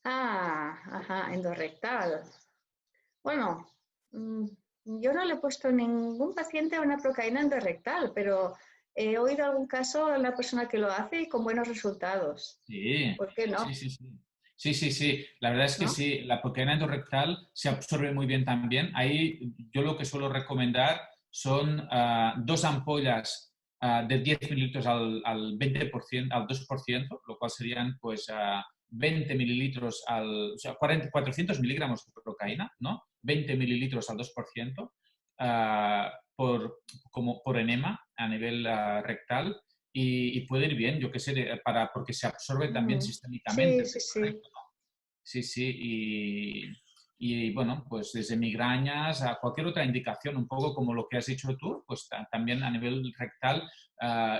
Ah, ajá, endorrectal. Bueno, yo no le he puesto a ningún paciente una procaína endorrectal, pero he oído algún caso de la persona que lo hace y con buenos resultados. Sí, ¿Por qué sí, no? sí, sí. Sí, sí, sí. La verdad es que ¿No? sí, la proteína endorrectal se absorbe muy bien también. Ahí yo lo que suelo recomendar son 2 ampollas de 10 mililitros al 20%, al 2%, lo cual serían pues 20 mililitros o sea, 400 miligramos de procaína, ¿no? 20 mililitros al 2% por enema a nivel rectal y puede ir bien, yo qué sé, porque se absorbe también sistémicamente Sí, el sí, tejido sí. recto, ¿no? Sí, sí, y bueno, pues desde migrañas a cualquier otra indicación, un poco como lo que has dicho tú, pues también a nivel rectal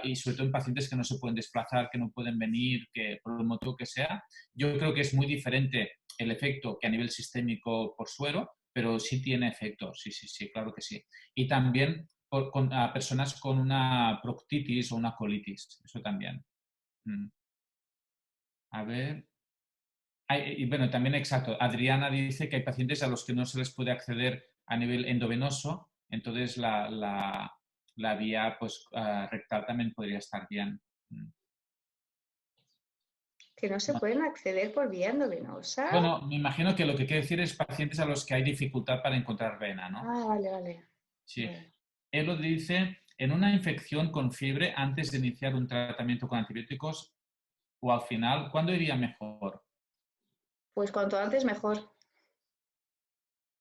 y sobre todo en pacientes que no se pueden desplazar, que no pueden venir, que por el motivo que sea, yo creo que es muy diferente el efecto que a nivel sistémico por suero, pero sí tiene efecto, sí, sí, sí, claro que sí. Y también a personas con una proctitis o una colitis, eso también. A ver. Y bueno, también exacto. Adriana dice que hay pacientes a los que no se les puede acceder a nivel endovenoso, entonces la vía pues, rectal también podría estar bien. Que no se pueden acceder por vía endovenosa. Bueno, me imagino que lo que quiere decir es pacientes a los que hay dificultad para encontrar vena, ¿no? Ah, vale, vale. Sí. Bueno. Él lo dice, en una infección con fiebre antes de iniciar un tratamiento con antibióticos o al final, ¿cuándo iría mejor? Pues cuanto antes mejor.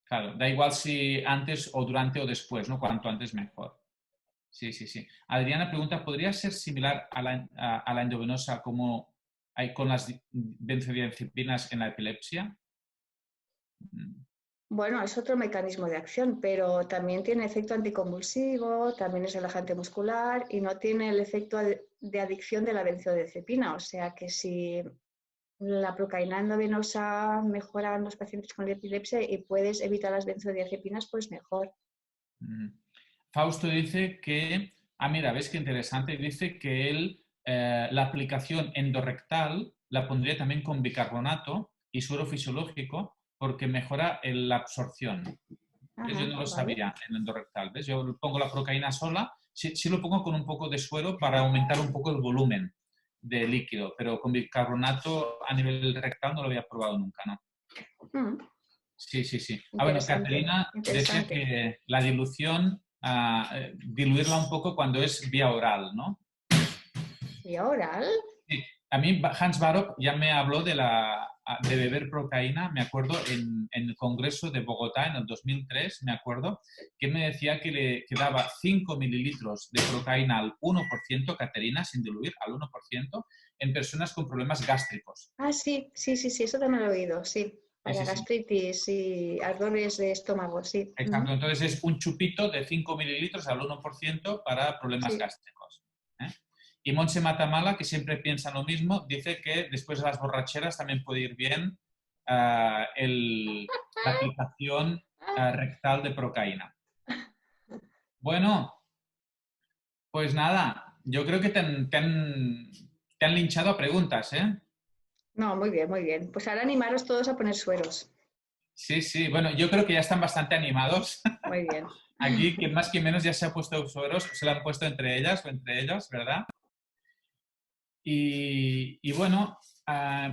Claro, da igual si antes o durante o después, ¿no? Cuanto antes mejor. Sí, sí, sí. Adriana pregunta, ¿podría ser similar a la endovenosa como hay con las benzodiazepinas en la epilepsia? Bueno, es otro mecanismo de acción, pero también tiene efecto anticonvulsivo, también es relajante muscular y no tiene el efecto de adicción de la benzodiazepina. O sea que si la procaína endovenosa mejora en los pacientes con epilepsia y puedes evitar las benzodiazepinas, pues mejor. Fausto dice que, mira, ves qué interesante, dice que él la aplicación endorrectal la pondría también con bicarbonato y suero fisiológico porque mejora la absorción. Ajá, Yo no lo vale. sabía en endorrectal, ¿ves? Yo pongo la procaína sola, sí lo pongo con un poco de suero para aumentar un poco el volumen de líquido, pero con bicarbonato a nivel rectal no lo había probado nunca, ¿no? Sí, sí, sí. Bueno, Caterina decía que la dilución, diluirla un poco cuando es vía oral, ¿no? ¿Vía oral? Sí. A mí Hans Barock ya me habló de beber procaína, me acuerdo, en el Congreso de Bogotá en el 2003, me acuerdo, que me decía que le daba 5 mililitros de procaína al 1%, Caterina, sin diluir, al 1%, en personas con problemas gástricos. Ah, sí, eso también lo he oído, sí. Para gastritis y ardores de estómago, sí. Exacto, entonces es un chupito de 5 mililitros al 1% para problemas gástricos. Y Montse Matamala, que siempre piensa lo mismo, dice que después de las borracheras también puede ir bien la aplicación rectal de procaína. Bueno, pues nada, yo creo que te han linchado a preguntas, ¿eh? No, muy bien, muy bien. Pues ahora animaros todos a poner sueros. Sí, sí, bueno, yo creo que ya están bastante animados. Muy bien. Aquí, quien más que menos ya se ha puesto sueros, se lo han puesto entre ellas o entre ellos, ¿verdad? Y bueno,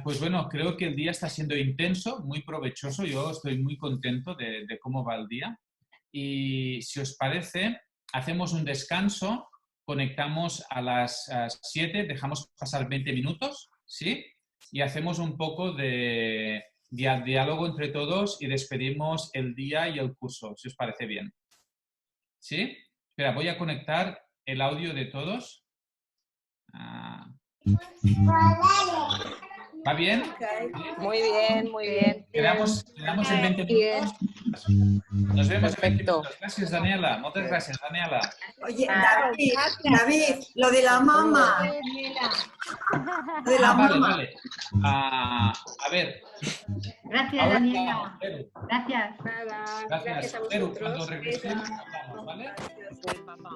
pues bueno, creo que el día está siendo intenso, muy provechoso. Yo estoy muy contento de cómo va el día. Y si os parece, hacemos un descanso, conectamos a las 7, dejamos pasar 20 minutos, ¿sí? Y hacemos un poco de diálogo entre todos y despedimos el día y el curso, si os parece bien. ¿Sí? Espera, voy a conectar el audio de todos. ¿Va bien? Muy bien, muy bien. Quedamos en 20 minutos. Nos vemos en 20 minutos. Gracias, Daniela. Muchas gracias, Daniela. Oye, David, lo de la mamá. Lo de la mamá. Vale. A ver. Gracias, ahora, Daniela. Gracias. Nada, Gracias. a Pero vosotros. cuando regresemos hablamos, ¿vale? Gracias, papá.